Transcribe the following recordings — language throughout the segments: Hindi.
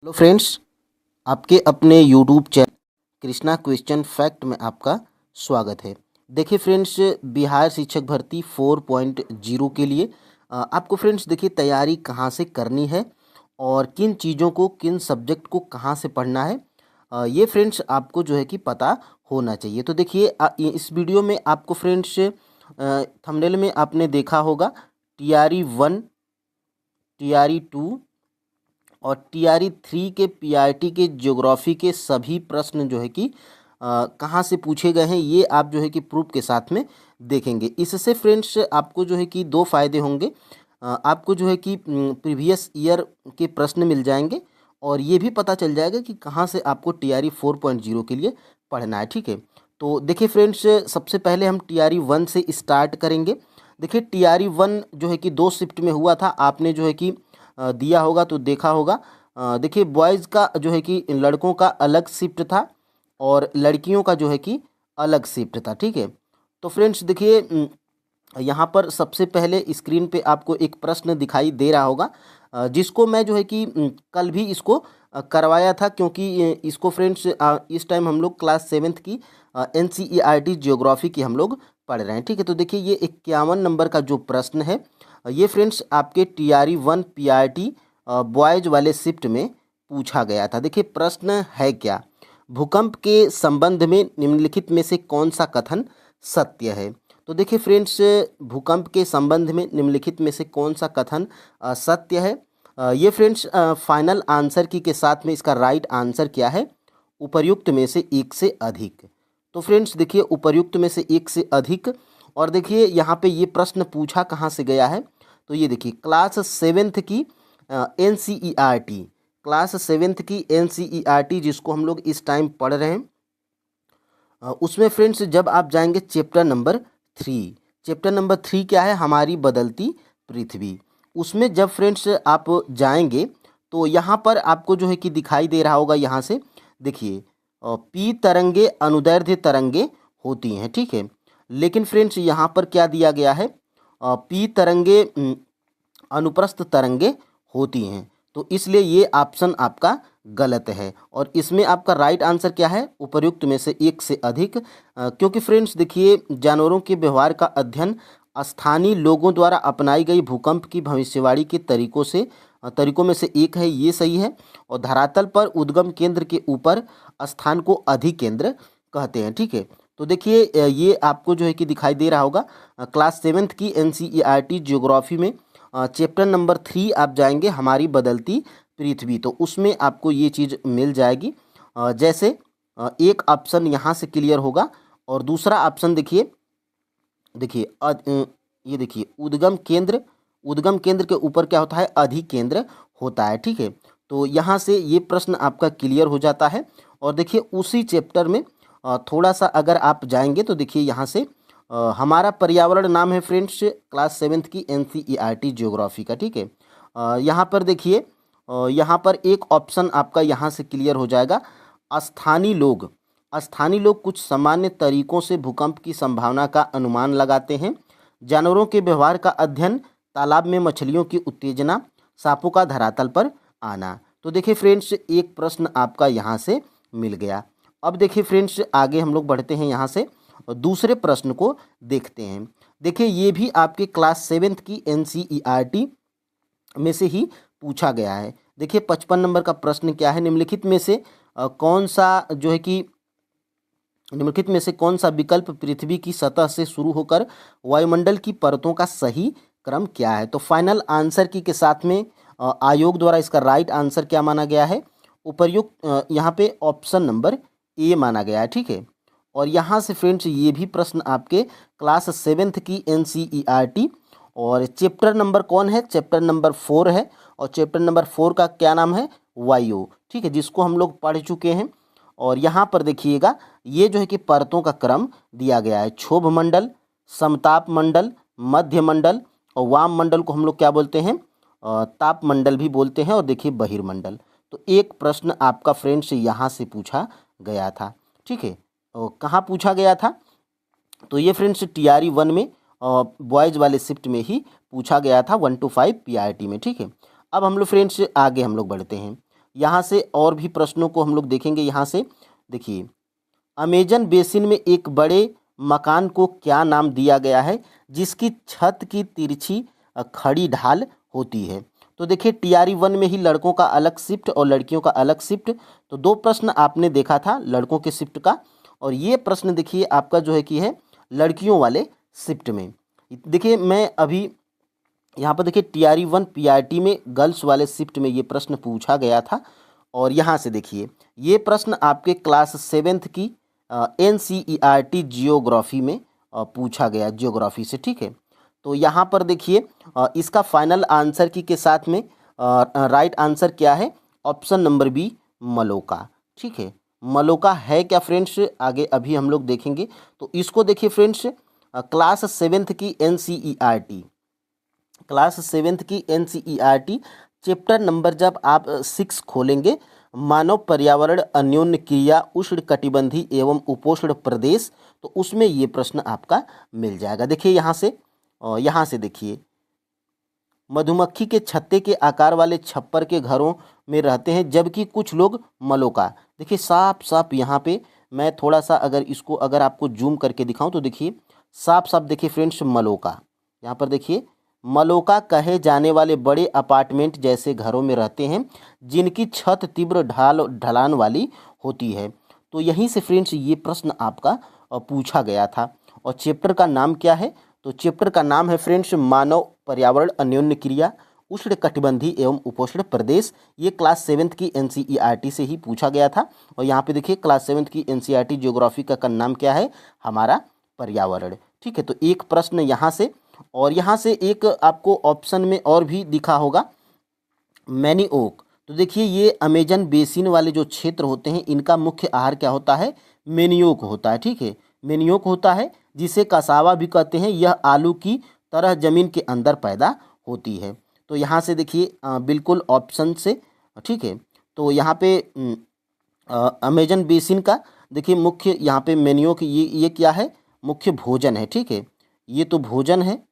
हेलो फ्रेंड्स, आपके अपने YouTube channel Krishna question fact में आपका स्वागत है। देखिए फ्रेंड्स, बिहार शिक्षक भर्ती 4.0 के लिए आपको फ्रेंड्स देखिए तैयारी कहाँ से करनी है और किन चीज़ों को, किन सब्जेक्ट को कहाँ से पढ़ना है, ये फ्रेंड्स आपको जो है कि पता होना चाहिए। तो देखिए इस वीडियो में आपको फ्रेंड्स थंबनेल में आपने देखा होगा टीआरई 1, टीआरई 2 और टीआरई 3 के पीआरटी के ज्योग्राफी के सभी प्रश्न जो है कि कहाँ से पूछे गए हैं, ये आप जो है कि प्रूफ के साथ में देखेंगे। इससे फ्रेंड्स आपको जो है कि दो फायदे होंगे। आपको जो है कि प्रीवियस ईयर के प्रश्न मिल जाएंगे और ये भी पता चल जाएगा कि कहाँ से आपको टीआरई 4.0 के लिए पढ़ना है। ठीक है, तो देखिए फ्रेंड्स, सबसे पहले हम टीआरई 1 से स्टार्ट करेंगे। देखिए टीआरई 1 जो है कि 2 शिफ्ट में हुआ था। आपने जो है कि दिया होगा तो देखा होगा। देखिए बॉयज़ का जो है कि लड़कों का अलग शिफ्ट था और लड़कियों का जो है कि अलग शिफ्ट था। ठीक है, तो फ्रेंड्स देखिए यहाँ पर सबसे पहले स्क्रीन पे आपको एक प्रश्न दिखाई दे रहा होगा, जिसको मैं जो है कि कल भी इसको करवाया था, क्योंकि इसको फ्रेंड्स इस टाइम हम लोग क्लास 7th की एनसीईआरटी ज्योग्राफी की हम लोग पढ़ रहे हैं। ठीक है, तो देखिए ये 51 नंबर का जो प्रश्न है, ये फ्रेंड्स आपके टीआरई 1 पीआरटी बॉयज वाले शिफ्ट में पूछा गया था। देखिए प्रश्न है क्या, भूकंप के संबंध में निम्नलिखित में से कौन सा कथन सत्य है। तो देखिए फ्रेंड्स, भूकंप के संबंध में निम्नलिखित में से कौन सा कथन सत्य है। ये फ्रेंड्स फाइनल आंसर की के साथ में इसका राइट आंसर क्या है, उपर्युक्त में से एक से अधिक। तो फ्रेंड्स देखिए उपर्युक्त में से एक से अधिक। और देखिए यहाँ पे ये प्रश्न पूछा कहाँ से गया है, तो ये देखिए क्लास 7th की एनसीईआरटी, क्लास 7th की एनसीईआरटी जिसको हम लोग इस टाइम पढ़ रहे हैं, उसमें फ्रेंड्स जब आप जाएंगे चैप्टर नंबर 3, चैप्टर नंबर 3 क्या है, हमारी बदलती पृथ्वी। उसमें जब फ्रेंड्स आप जाएंगे तो यहाँ पर आपको जो है कि दिखाई दे रहा होगा, यहाँ से देखिए पी तरंगे अनुदैर्ध्य तरंगे होती हैं। ठीक है, लेकिन फ्रेंड्स यहाँ पर क्या दिया गया है, पी तरंगे अनुप्रस्थ तरंगे होती हैं। तो इसलिए ये ऑप्शन आपका गलत है और इसमें आपका राइट आंसर क्या है, उपर्युक्त में से एक से अधिक। क्योंकि फ्रेंड्स देखिए जानवरों के व्यवहार का अध्ययन स्थानीय लोगों द्वारा अपनाई गई भूकंप की भविष्यवाणी के तरीकों में से एक है, ये सही है। और धरातल पर उद्गम केंद्र के ऊपर स्थान को अधिकेंद्र कहते हैं। ठीक है, तो देखिए ये आपको जो है कि दिखाई दे रहा होगा क्लास 7th की एनसीईआरटी ज्योग्राफी में चैप्टर नंबर 3 आप जाएंगे, हमारी बदलती पृथ्वी, तो उसमें आपको ये चीज़ मिल जाएगी। जैसे एक ऑप्शन यहाँ से क्लियर होगा और दूसरा ऑप्शन देखिए, देखिए ये देखिए उद्गम केंद्र के ऊपर क्या होता है, अधिकेंद्र होता है। ठीक है, तो यहाँ से ये प्रश्न आपका क्लियर हो जाता है। और देखिए उसी चैप्टर में थोड़ा सा अगर आप जाएंगे तो देखिए यहाँ से हमारा पर्यावरण नाम है फ्रेंड्स क्लास 7th की एनसीईआरटी ज्योग्राफी का। ठीक है, यहाँ पर देखिए यहाँ पर एक ऑप्शन आपका यहाँ से क्लियर हो जाएगा, स्थानीय लोग कुछ सामान्य तरीकों से भूकंप की संभावना का अनुमान लगाते हैं। जानवरों के व्यवहार का अध्ययन, तालाब में मछलियों की उत्तेजना, सांपों का धरातल पर आना। तो देखिए फ्रेंड्स एक प्रश्न आपका यहाँ से मिल गया। अब देखिए फ्रेंड्स आगे हम लोग बढ़ते हैं, यहाँ से दूसरे प्रश्न को देखते हैं। देखिए ये भी आपके क्लास 7th की एनसीईआरटी में से ही पूछा गया है। देखिए 55 नंबर का प्रश्न क्या है, निम्नलिखित में से कौन सा विकल्प पृथ्वी की सतह से शुरू होकर वायुमंडल की परतों का सही क्रम क्या है। तो फाइनल आंसर की के साथ में आयोग द्वारा इसका राइट आंसर क्या माना गया है, उपर्युक्त यहाँ पे ऑप्शन नंबर ए माना गया है। ठीक है, और यहाँ से फ्रेंड्स ये भी प्रश्न आपके क्लास 7th की एनसीईआरटी और चैप्टर नंबर कौन है, चैप्टर नंबर 4 है। और चैप्टर नंबर 4 का क्या नाम है, वायु। ठीक है, जिसको हम लोग पढ़ चुके हैं। और यहाँ पर देखिएगा ये जो है कि परतों का क्रम दिया गया है, क्षोभ मंडल, समताप मंडल, मध्य मंडल और वाम मंडल को हम लोग क्या बोलते हैं, ताप मंडल भी बोलते हैं। और देखिए बहिर्मंडल। तो एक प्रश्न आपका फ्रेंड्स यहाँ से पूछा गया था। ठीक है, कहाँ पूछा गया था, तो ये फ्रेंड्स टीआरई 1 में बॉयज़ वाले शिफ्ट में ही पूछा गया था 1 to 5 पीआरटी में। ठीक है, अब हम लोग फ्रेंड्स आगे हम लोग बढ़ते हैं। यहाँ से और भी प्रश्नों को हम लोग देखेंगे। यहाँ से देखिए, अमेजन बेसिन में एक बड़े मकान को क्या नाम दिया गया है जिसकी छत की तिरछी खड़ी ढाल होती है? तो देखिए, टीआरई 1 में ही लड़कों का अलग शिफ्ट और लड़कियों का अलग शिफ्ट, तो दो प्रश्न आपने देखा था लड़कों के शिफ्ट का, और ये प्रश्न देखिए आपका जो है कि है लड़कियों वाले शिफ्ट में। देखिए मैं अभी यहाँ पर देखिए टीआरई 1 पीआरटी में गर्ल्स वाले शिफ्ट में ये प्रश्न पूछा गया था। और यहाँ से देखिए ये प्रश्न आपके क्लास 7th की एनसीईआरटी जियोग्राफी में पूछा गया, जियोग्राफी से, ठीक है। तो यहाँ पर देखिए इसका फाइनल आंसर की के साथ में राइट आंसर क्या है? ऑप्शन नंबर बी, मलोका, ठीक है। मलोका है क्या फ्रेंड्स? आगे अभी हम लोग देखेंगे। तो इसको देखिए फ्रेंड्स, क्लास 7th की एनसीईआरटी, क्लास 7th की एनसीईआरटी चैप्टर नंबर जब आप 6 खोलेंगे, मानव पर्यावरण अन्योन्य क्रिया उष्ण कटिबंधी एवं उपोष्ण प्रदेश, तो उसमें ये प्रश्न आपका मिल जाएगा। देखिए यहाँ से देखिए, मधुमक्खी के छत्ते के आकार वाले छप्पर के घरों में रहते हैं जबकि कुछ लोग मलोका। देखिए साफ साफ यहाँ पे मैं थोड़ा सा अगर इसको अगर आपको जूम करके दिखाऊं तो देखिए साफ साफ देखिए फ्रेंड्स, मलोका, यहाँ पर देखिए मलोका कहे जाने वाले बड़े अपार्टमेंट जैसे घरों में रहते हैं जिनकी छत तीव्र ढलान वाली होती है। तो यहीं से फ्रेंड्स ये प्रश्न आपका पूछा गया था। और चैप्टर का नाम क्या है? तो चैप्टर का नाम है फ्रेंड्स मानव पर्यावरण अन्योन्य क्रिया उष्ण कटिबंधी एवं उपोष्ण प्रदेश। ये क्लास 7th की एनसीईआरटी से ही पूछा गया था। और यहाँ पे देखिए क्लास 7th की एनसीईआरटी ज्योग्राफी का नाम क्या है? हमारा पर्यावरण, ठीक है। तो एक प्रश्न यहाँ से, और यहाँ से एक आपको ऑप्शन में और भी दिखा होगा, मैनीओक। तो देखिए ये अमेजन बेसिन वाले जो क्षेत्र होते हैं इनका मुख्य आहार क्या होता है? मैनीओक होता है, ठीक है। मैनीओक होता है जिसे कसावा भी कहते हैं। यह आलू की तरह जमीन के अंदर पैदा होती है। तो यहाँ से देखिए बिल्कुल ऑप्शन से, ठीक है। तो यहाँ पे अमेजन बेसिन का देखिए मुख्य यहाँ पे मैनीओक, ये क्या है? मुख्य भोजन है, ठीक है। ये तो भोजन है,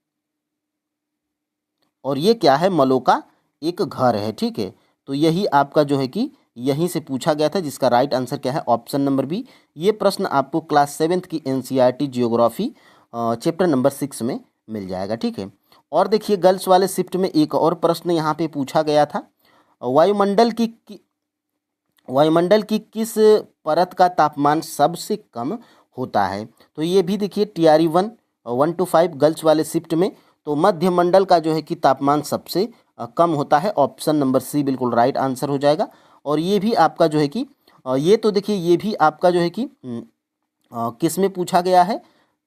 और ये क्या है? मलोका एक घर है, ठीक है। तो यही आपका जो है कि यहीं से पूछा गया था, जिसका राइट आंसर क्या है? Option number B. ये प्रश्न आपको क्लास 7th की एनसीईआरटी जियोग्राफी चैप्टर नंबर 6 में मिल जाएगा, ठीक है। और देखिए गर्ल्स वाले शिफ्ट में एक और प्रश्न यहाँ पे पूछा गया था, वायुमंडल की किस परत का तापमान सबसे कम होता है? तो ये भी देखिए टीआरई 1 to 5 गर्ल्स वाले शिफ्ट में, तो मध्यमंडल का जो है कि तापमान सबसे कम होता है। ऑप्शन नंबर सी बिल्कुल राइट आंसर हो जाएगा। और ये भी आपका जो है कि ये तो देखिए ये भी आपका जो है कि किस में पूछा गया है?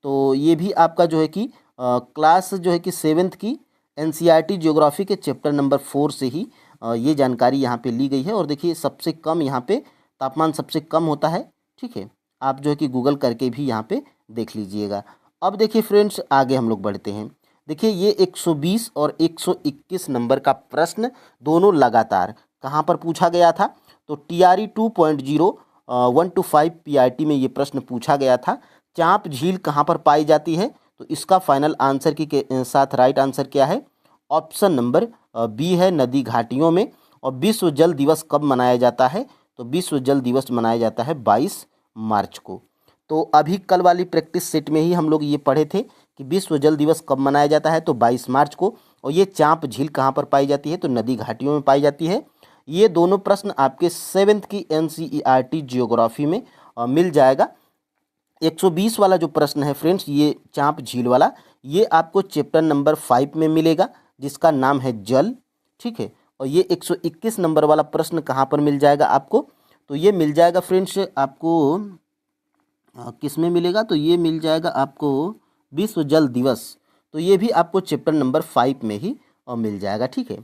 तो ये भी आपका जो है कि क्लास जो है कि 7th की एनसीईआरटी ज्योग्राफी के चैप्टर नंबर 4 से ही ये जानकारी यहाँ पे ली गई है। और देखिए सबसे कम यहाँ पे तापमान सबसे कम होता है, ठीक है। आप जो है कि गूगल करके भी यहाँ पे देख लीजिएगा। अब देखिए फ्रेंड्स आगे हम लोग बढ़ते हैं। देखिए ये 120 और 121 नंबर का प्रश्न दोनों लगातार कहाँ पर पूछा गया था? तो टीआरई 2.0 1 to 5 पीआरटी में ये प्रश्न पूछा गया था। चांप झील कहाँ पर पाई जाती है? तो इसका फाइनल आंसर के साथ राइट आंसर क्या है? ऑप्शन नंबर बी है, नदी घाटियों में। और विश्व जल दिवस कब मनाया जाता है? तो विश्व जल दिवस मनाया जाता है 22 मार्च को। तो अभी कल वाली प्रैक्टिस सेट में ही हम लोग ये पढ़े थे कि विश्व जल दिवस कब मनाया जाता है? तो 22 मार्च को। और ये चांप झील कहाँ पर पाई जाती है? तो नदी घाटियों में पाई जाती है। ये दोनों प्रश्न आपके 7th की एनसीईआरटी जियोग्राफी में मिल जाएगा। 120 वाला जो प्रश्न है फ्रेंड्स, ये चांप झील वाला, ये आपको चैप्टर नंबर 5 में मिलेगा जिसका नाम है जल, ठीक है। और ये 121 नंबर वाला प्रश्न कहाँ पर मिल जाएगा आपको? तो ये मिल जाएगा फ्रेंड्स आपको किस में मिलेगा? तो ये मिल जाएगा आपको विश्व जल दिवस। तो ये भी आपको चैप्टर नंबर 5 में ही मिल जाएगा, ठीक है।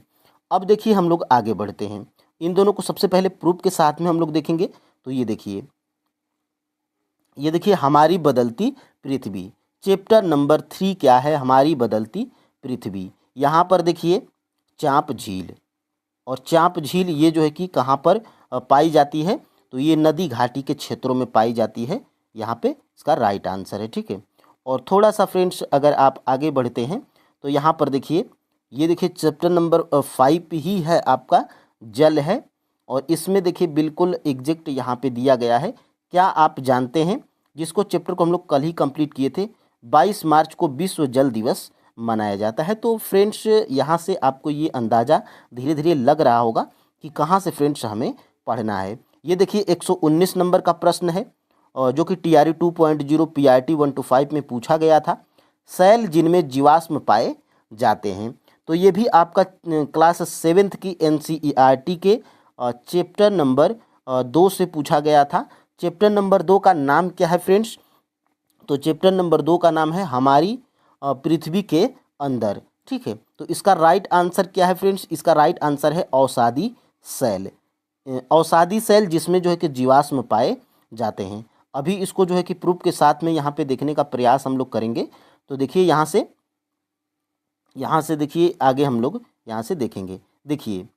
अब देखिए हम लोग आगे बढ़ते हैं। इन दोनों को सबसे पहले प्रूफ के साथ में हम लोग देखेंगे। तो ये देखिए हमारी बदलती पृथ्वी, चैप्टर नंबर 3 क्या है? हमारी बदलती पृथ्वी। यहाँ पर देखिए चांप झील, और चांप झील ये जो है कि कहाँ पर पाई जाती है? तो ये नदी घाटी के क्षेत्रों में पाई जाती है। यहाँ पे इसका राइट आंसर है, ठीक है। और थोड़ा सा फ्रेंड्स अगर आप आगे बढ़ते हैं तो यहाँ पर देखिए, ये देखिए चैप्टर नंबर 5 ही है आपका जल है। और इसमें देखिए बिल्कुल एग्जैक्ट यहाँ पे दिया गया है। क्या आप जानते हैं, जिसको चैप्टर को हम लोग कल ही कंप्लीट किए थे, 22 मार्च को विश्व जल दिवस मनाया जाता है। तो फ्रेंड्स यहाँ से आपको ये अंदाज़ा धीरे धीरे लग रहा होगा कि कहाँ से फ्रेंड्स हमें पढ़ना है। ये देखिए 119 नंबर का प्रश्न है और जो कि TRE 2.0 PRT 1 to 5 में पूछा गया था। सेल जिनमें जीवाश्म पाए जाते हैं। तो ये भी आपका क्लास 7th की NCERT के चैप्टर नंबर 2 से पूछा गया था। चैप्टर नंबर 2 का नाम क्या है फ्रेंड्स? तो चैप्टर नंबर 2 का नाम है हमारी पृथ्वी के अंदर। ठीक है, तो इसका राइट आंसर क्या है फ्रेंड्स? इसका राइट आंसर है औषधि सेल। औषधि सेल जिसमें जो है कि जीवाश्म पाए जाते हैं। अभी इसको जो है कि प्रूफ के साथ में यहाँ पे देखने का प्रयास हम लोग करेंगे। तो देखिए यहाँ से देखिए आगे हम लोग यहाँ से देखेंगे। देखिए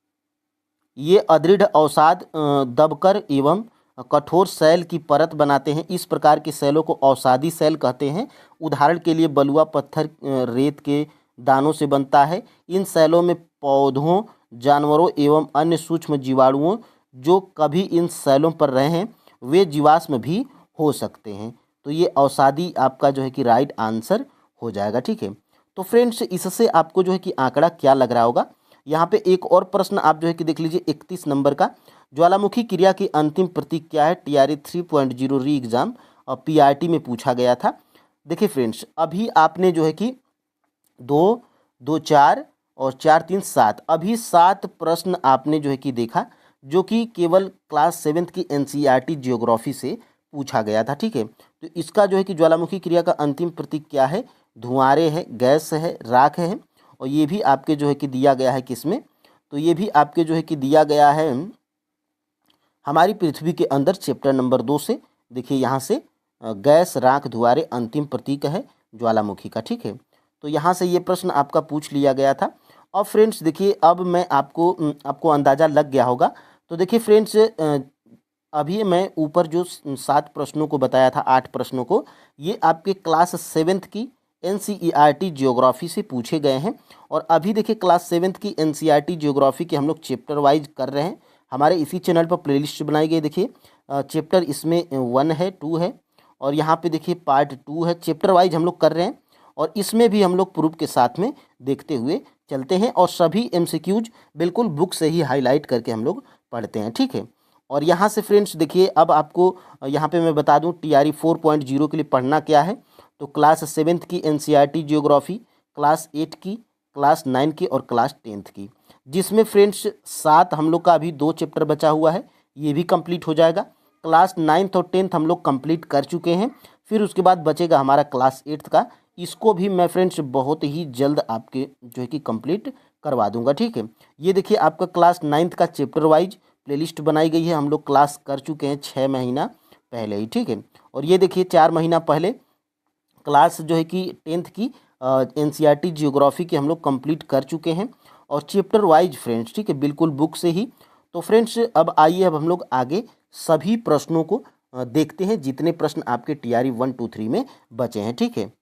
ये अदृढ़ अवसाद दबकर एवं कठोर सेल की परत बनाते हैं। इस प्रकार के सेलों को औषधि सेल कहते हैं। उदाहरण के लिए बलुआ पत्थर रेत के दानों से बनता है। इन सेलों में पौधों, जानवरों एवं अन्य सूक्ष्म जीवाणुओं जो कभी इन सेलों पर रहे हैं वे जीवाश्म भी हो सकते हैं। तो ये औषधि आपका जो है कि राइट आंसर हो जाएगा। ठीक है, तो फ्रेंड्स इससे आपको जो है कि आंकड़ा क्या लग रहा होगा? यहाँ पे एक और प्रश्न आप जो है कि देख लीजिए 31 नंबर का। ज्वालामुखी क्रिया की अंतिम प्रतीक क्या है? TRE 3.0 री एग्जाम और PRT में पूछा गया था। देखिए फ्रेंड्स अभी आपने जो है कि 2, 2, 4 और 4, 3, 7 अभी 7 प्रश्न आपने जो है कि देखा, जो कि केवल क्लास 7th की NCERT जियोग्राफी से पूछा गया था। ठीक है, तो इसका जो है कि ज्वालामुखी क्रिया का अंतिम प्रतीक क्या है? धुआंरे है, गैस है, राख है। और ये भी आपके जो है कि दिया गया है किसमें? तो ये भी आपके जो है कि दिया गया है हमारी पृथ्वी के अंदर चैप्टर नंबर 2 से। देखिए यहाँ से गैस, राख, धुआंरे अंतिम प्रतीक है ज्वालामुखी का। ठीक है, तो यहाँ से ये प्रश्न आपका पूछ लिया गया था। और फ्रेंड्स देखिए अब मैं आपको अंदाज़ा लग गया होगा। तो देखिए फ्रेंड्स अभी मैं ऊपर जो 7 प्रश्नों को बताया था, 8 प्रश्नों को, ये आपके क्लास 7th की NCERT जियोग्राफी से पूछे गए हैं। और अभी देखिए क्लास 7th की NCERT जियोग्राफी के हम लोग चैप्टर वाइज कर रहे हैं। हमारे इसी चैनल पर प्लेलिस्ट बनाई गई। देखिए चैप्टर इसमें 1 है, 2 है और यहाँ पे देखिए पार्ट 2 है। चैप्टर वाइज हम लोग कर रहे हैं और इसमें भी हम लोग प्रूफ के साथ में देखते हुए चलते हैं और सभी MCQs बिल्कुल बुक से ही हाईलाइट करके हम लोग पढ़ते हैं। ठीक है, और यहाँ से फ्रेंड्स देखिए अब आपको यहाँ पे मैं बता दूँ TRE 4.0 के लिए पढ़ना क्या है। तो क्लास 7th की NCERT जियोग्राफी, क्लास 8 की, क्लास 9 की और क्लास 10th की, जिसमें फ्रेंड्स 7 हम लोग का अभी 2 चैप्टर बचा हुआ है, ये भी कंप्लीट हो जाएगा। क्लास 9th और 10th हम लोग कंप्लीट कर चुके हैं। फिर उसके बाद बचेगा हमारा क्लास 8th का। इसको भी मैं फ्रेंड्स बहुत ही जल्द आपके जो है कि कंप्लीट करवा दूंगा। ठीक है, ये देखिए आपका क्लास 9th का चैप्टर वाइज प्लेलिस्ट बनाई गई है। हम लोग क्लास कर चुके हैं 6 महीना पहले ही। ठीक है, और ये देखिए 4 महीना पहले क्लास जो है कि 10th की NCERT जियोग्राफी की हम लोग कंप्लीट कर चुके हैं और चैप्टर वाइज फ्रेंड्स। ठीक है, बिल्कुल बुक से ही। तो फ्रेंड्स अब आइए अब हम लोग आगे सभी प्रश्नों को देखते हैं, जितने प्रश्न आपके TRE 1, 2, 3 में बचे हैं। ठीक है,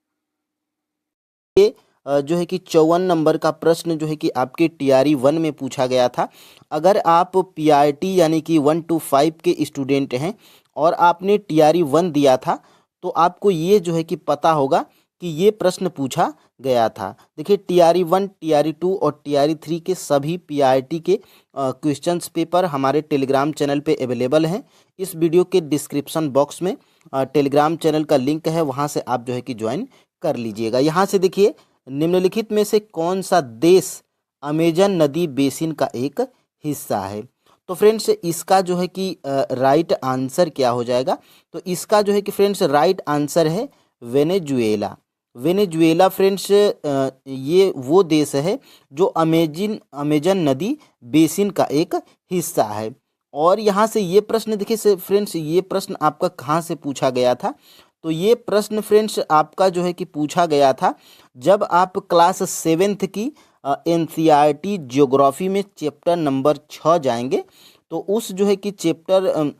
ये जो है कि 54 नंबर का प्रश्न जो है कि आपके TRE 1 में पूछा गया था। अगर आप PRT यानी कि 1 to 5 के स्टूडेंट हैं और आपने TRE 1 दिया था तो आपको ये जो है कि पता होगा कि ये प्रश्न पूछा गया था। देखिए TRE 1, TRE 2 और TRE 3 के सभी PRT के क्वेश्चंस पेपर हमारे टेलीग्राम चैनल पे अवेलेबल हैं। इस वीडियो के डिस्क्रिप्शन बॉक्स में टेलीग्राम चैनल का लिंक है, वहाँ से आप जो है कि ज्वाइन कर लीजिएगा। यहाँ से देखिए निम्नलिखित में से कौन सा देश अमेजन नदी बेसिन का एक हिस्सा है? तो फ्रेंड्स इसका जो है कि राइट आंसर क्या हो जाएगा? तो इसका जो है कि फ्रेंड्स राइट आंसर है वेनेजुएला। वेनेजुएला फ्रेंड्स ये वो देश है जो अमेजन नदी बेसिन का एक हिस्सा है। और यहाँ से ये प्रश्न देखिए फ्रेंड्स, ये प्रश्न आपका कहाँ से पूछा गया था? तो ये प्रश्न फ्रेंड्स आपका जो है कि पूछा गया था जब आप क्लास 7th की NCERT जियोग्राफी में चैप्टर नंबर 6 जाएंगे। तो उस जो है कि चैप्टर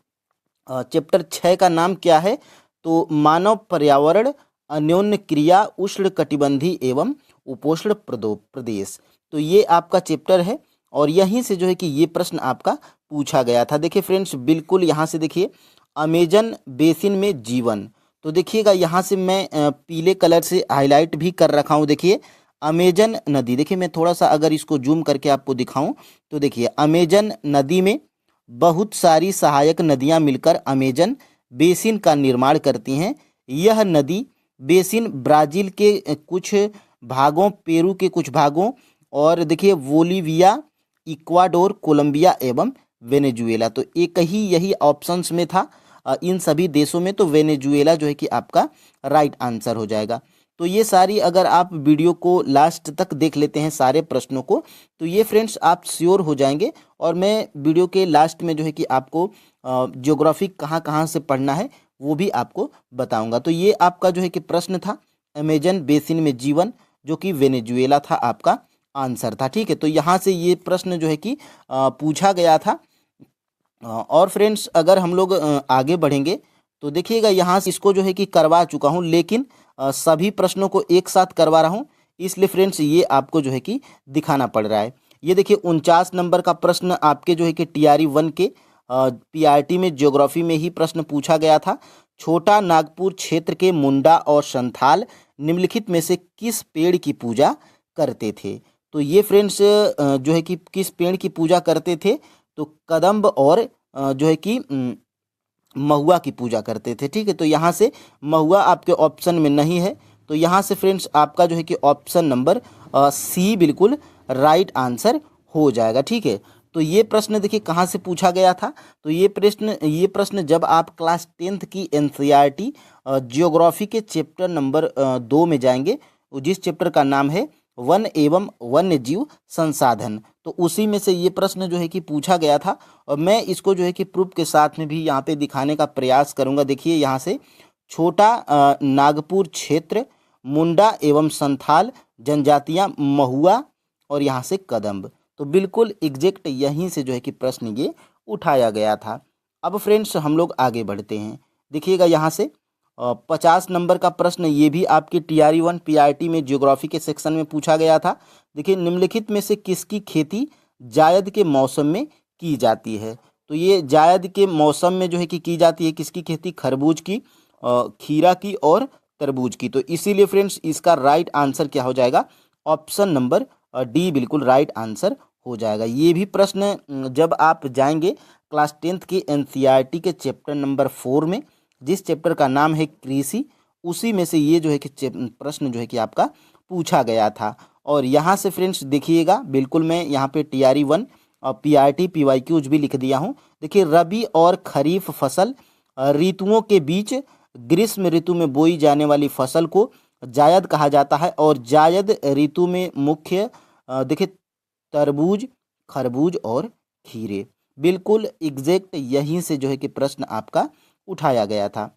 6 का नाम क्या है? तो मानव पर्यावरण, अन्योन्य क्रिया, उष्ण कटिबंधी एवं उपोष्ण प्रदेश। तो ये आपका चैप्टर है और यहीं से जो है कि ये प्रश्न आपका पूछा गया था। देखिए फ्रेंड्स, बिल्कुल यहाँ से देखिए, अमेजन बेसिन में जीवन। तो देखिएगा यहाँ से मैं पीले कलर से हाईलाइट भी कर रखा हूँ। देखिए अमेजन नदी, देखिए मैं थोड़ा सा अगर इसको जूम करके आपको दिखाऊं तो देखिए अमेजन नदी में बहुत सारी सहायक नदियां मिलकर अमेजन बेसिन का निर्माण करती हैं। यह नदी बेसिन ब्राज़ील के कुछ भागों, पेरू के कुछ भागों और देखिए बोलिविया, इक्वाडोर, कोलंबिया एवं वेनेजुएला, तो एक ही यही ऑप्शंस में था इन सभी देशों में, तो वेनेजुएला जो है कि आपका राइट आंसर हो जाएगा। तो ये सारी अगर आप वीडियो को लास्ट तक देख लेते हैं सारे प्रश्नों को, तो ये फ्रेंड्स आप श्योर हो जाएंगे। और मैं वीडियो के लास्ट में जो है कि आपको ज्योग्राफी कहाँ कहाँ से पढ़ना है वो भी आपको बताऊंगा। तो ये आपका जो है कि प्रश्न था, अमेजन बेसिन में जीवन, जो कि वेनेजुएला था आपका आंसर था। ठीक है, तो यहाँ से ये प्रश्न जो है कि पूछा गया था। और फ्रेंड्स अगर हम लोग आगे बढ़ेंगे तो देखिएगा यहाँ से इसको जो है कि करवा चुका हूँ, लेकिन सभी प्रश्नों को एक साथ करवा रहा हूँ, इसलिए फ्रेंड्स ये आपको जो है कि दिखाना पड़ रहा है। ये देखिए 49 नंबर का प्रश्न आपके जो है कि टीआरई 1 के पीआरटी में ज्योग्राफी में ही प्रश्न पूछा गया था। छोटा नागपुर क्षेत्र के मुंडा और संथाल निम्नलिखित में से किस पेड़ की पूजा करते थे? तो ये फ्रेंड्स जो है कि किस पेड़ की पूजा करते थे? तो कदम्ब और जो है कि महुआ की पूजा करते थे। ठीक है, तो यहाँ से महुआ आपके ऑप्शन में नहीं है, तो यहाँ से फ्रेंड्स आपका जो है कि ऑप्शन नंबर सी बिल्कुल राइट आंसर हो जाएगा। ठीक है, तो ये प्रश्न देखिए कहाँ से पूछा गया था? तो ये प्रश्न जब आप क्लास 10th की एनसीईआरटी जियोग्राफी के चैप्टर नंबर 2 में जाएंगे, जिस चैप्टर का नाम है वन एवं वन्य जीव संसाधन, तो उसी में से ये प्रश्न जो है कि पूछा गया था। और मैं इसको जो है कि प्रूफ के साथ में भी यहाँ पे दिखाने का प्रयास करूँगा। देखिए यहाँ से छोटा नागपुर क्षेत्र, मुंडा एवं संथाल जनजातियाँ, महुआ और यहाँ से कदम्ब, तो बिल्कुल एग्जैक्ट यहीं से जो है कि प्रश्न ये उठाया गया था। अब फ्रेंड्स हम लोग आगे बढ़ते हैं। देखिएगा यहाँ से 50 नंबर का प्रश्न ये भी आपके टीआरई 1 पीआरटी में ज्योग्राफी के सेक्शन में पूछा गया था। देखिए निम्नलिखित में से किसकी खेती जायद के मौसम में की जाती है? तो ये जायद के मौसम में जो है कि की जाती है किसकी खेती? खरबूज की, खीरा की और तरबूज की। तो इसीलिए फ्रेंड्स इसका राइट आंसर क्या हो जाएगा? ऑप्शन नंबर डी बिल्कुल राइट आंसर हो जाएगा। ये भी प्रश्न जब आप जाएंगे क्लास 10th के एनसीईआरटी के चैप्टर नंबर 4 में, जिस चैप्टर का नाम है कृषि, उसी में से ये जो है कि प्रश्न जो है कि आपका पूछा गया था। और यहाँ से फ्रेंड्स देखिएगा, बिल्कुल मैं यहाँ पे टीआरई 1 और पीआरटी पीवाईक्यूज भी लिख दिया हूँ। देखिए रबी और खरीफ फसल ऋतुओं के बीच ग्रीष्म ऋतु में बोई जाने वाली फसल को जायद कहा जाता है। और जायद ऋतु में मुख्य देखिए तरबूज, खरबूज और खीरे, बिल्कुल एग्जैक्ट यहीं से जो है कि प्रश्न आपका उठाया गया था।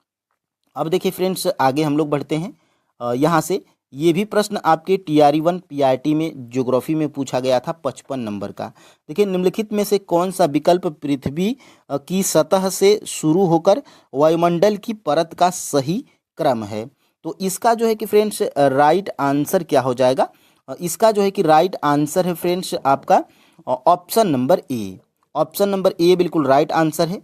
अब देखिए फ्रेंड्स आगे हम लोग बढ़ते हैं। यहाँ से ये भी प्रश्न आपके टीआरई 1 पीआरटी में ज्योग्राफी में पूछा गया था 55 नंबर का। देखिए निम्नलिखित में से कौन सा विकल्प पृथ्वी की सतह से शुरू होकर वायुमंडल की परत का सही क्रम है? तो इसका जो है कि फ्रेंड्स राइट आंसर क्या हो जाएगा? इसका जो है कि राइट आंसर है फ्रेंड्स आपका option number A. Option number A बिल्कुल राइट आंसर है।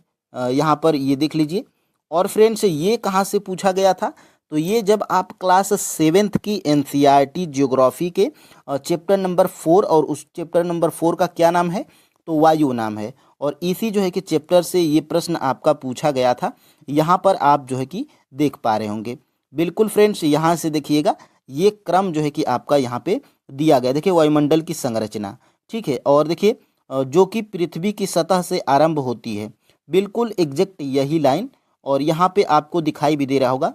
यहाँ पर ये देख लीजिए। और फ्रेंड्स ये कहाँ से पूछा गया था? तो ये जब आप क्लास 7th की एनसीईआरटी ज्योग्राफी के चैप्टर नंबर 4, और उस चैप्टर नंबर 4 का क्या नाम है? तो वायु नाम है। और इसी जो है कि चैप्टर से ये प्रश्न आपका पूछा गया था। यहाँ पर आप जो है कि देख पा रहे होंगे। बिल्कुल फ्रेंड्स यहाँ से देखिएगा, ये क्रम जो है कि आपका यहाँ पे दिया गया। देखिए वायुमंडल की संरचना, ठीक है, और देखिए जो कि पृथ्वी की सतह से आरंभ होती है, बिल्कुल एग्जैक्ट यही लाइन। और यहाँ पे आपको दिखाई भी दे रहा होगा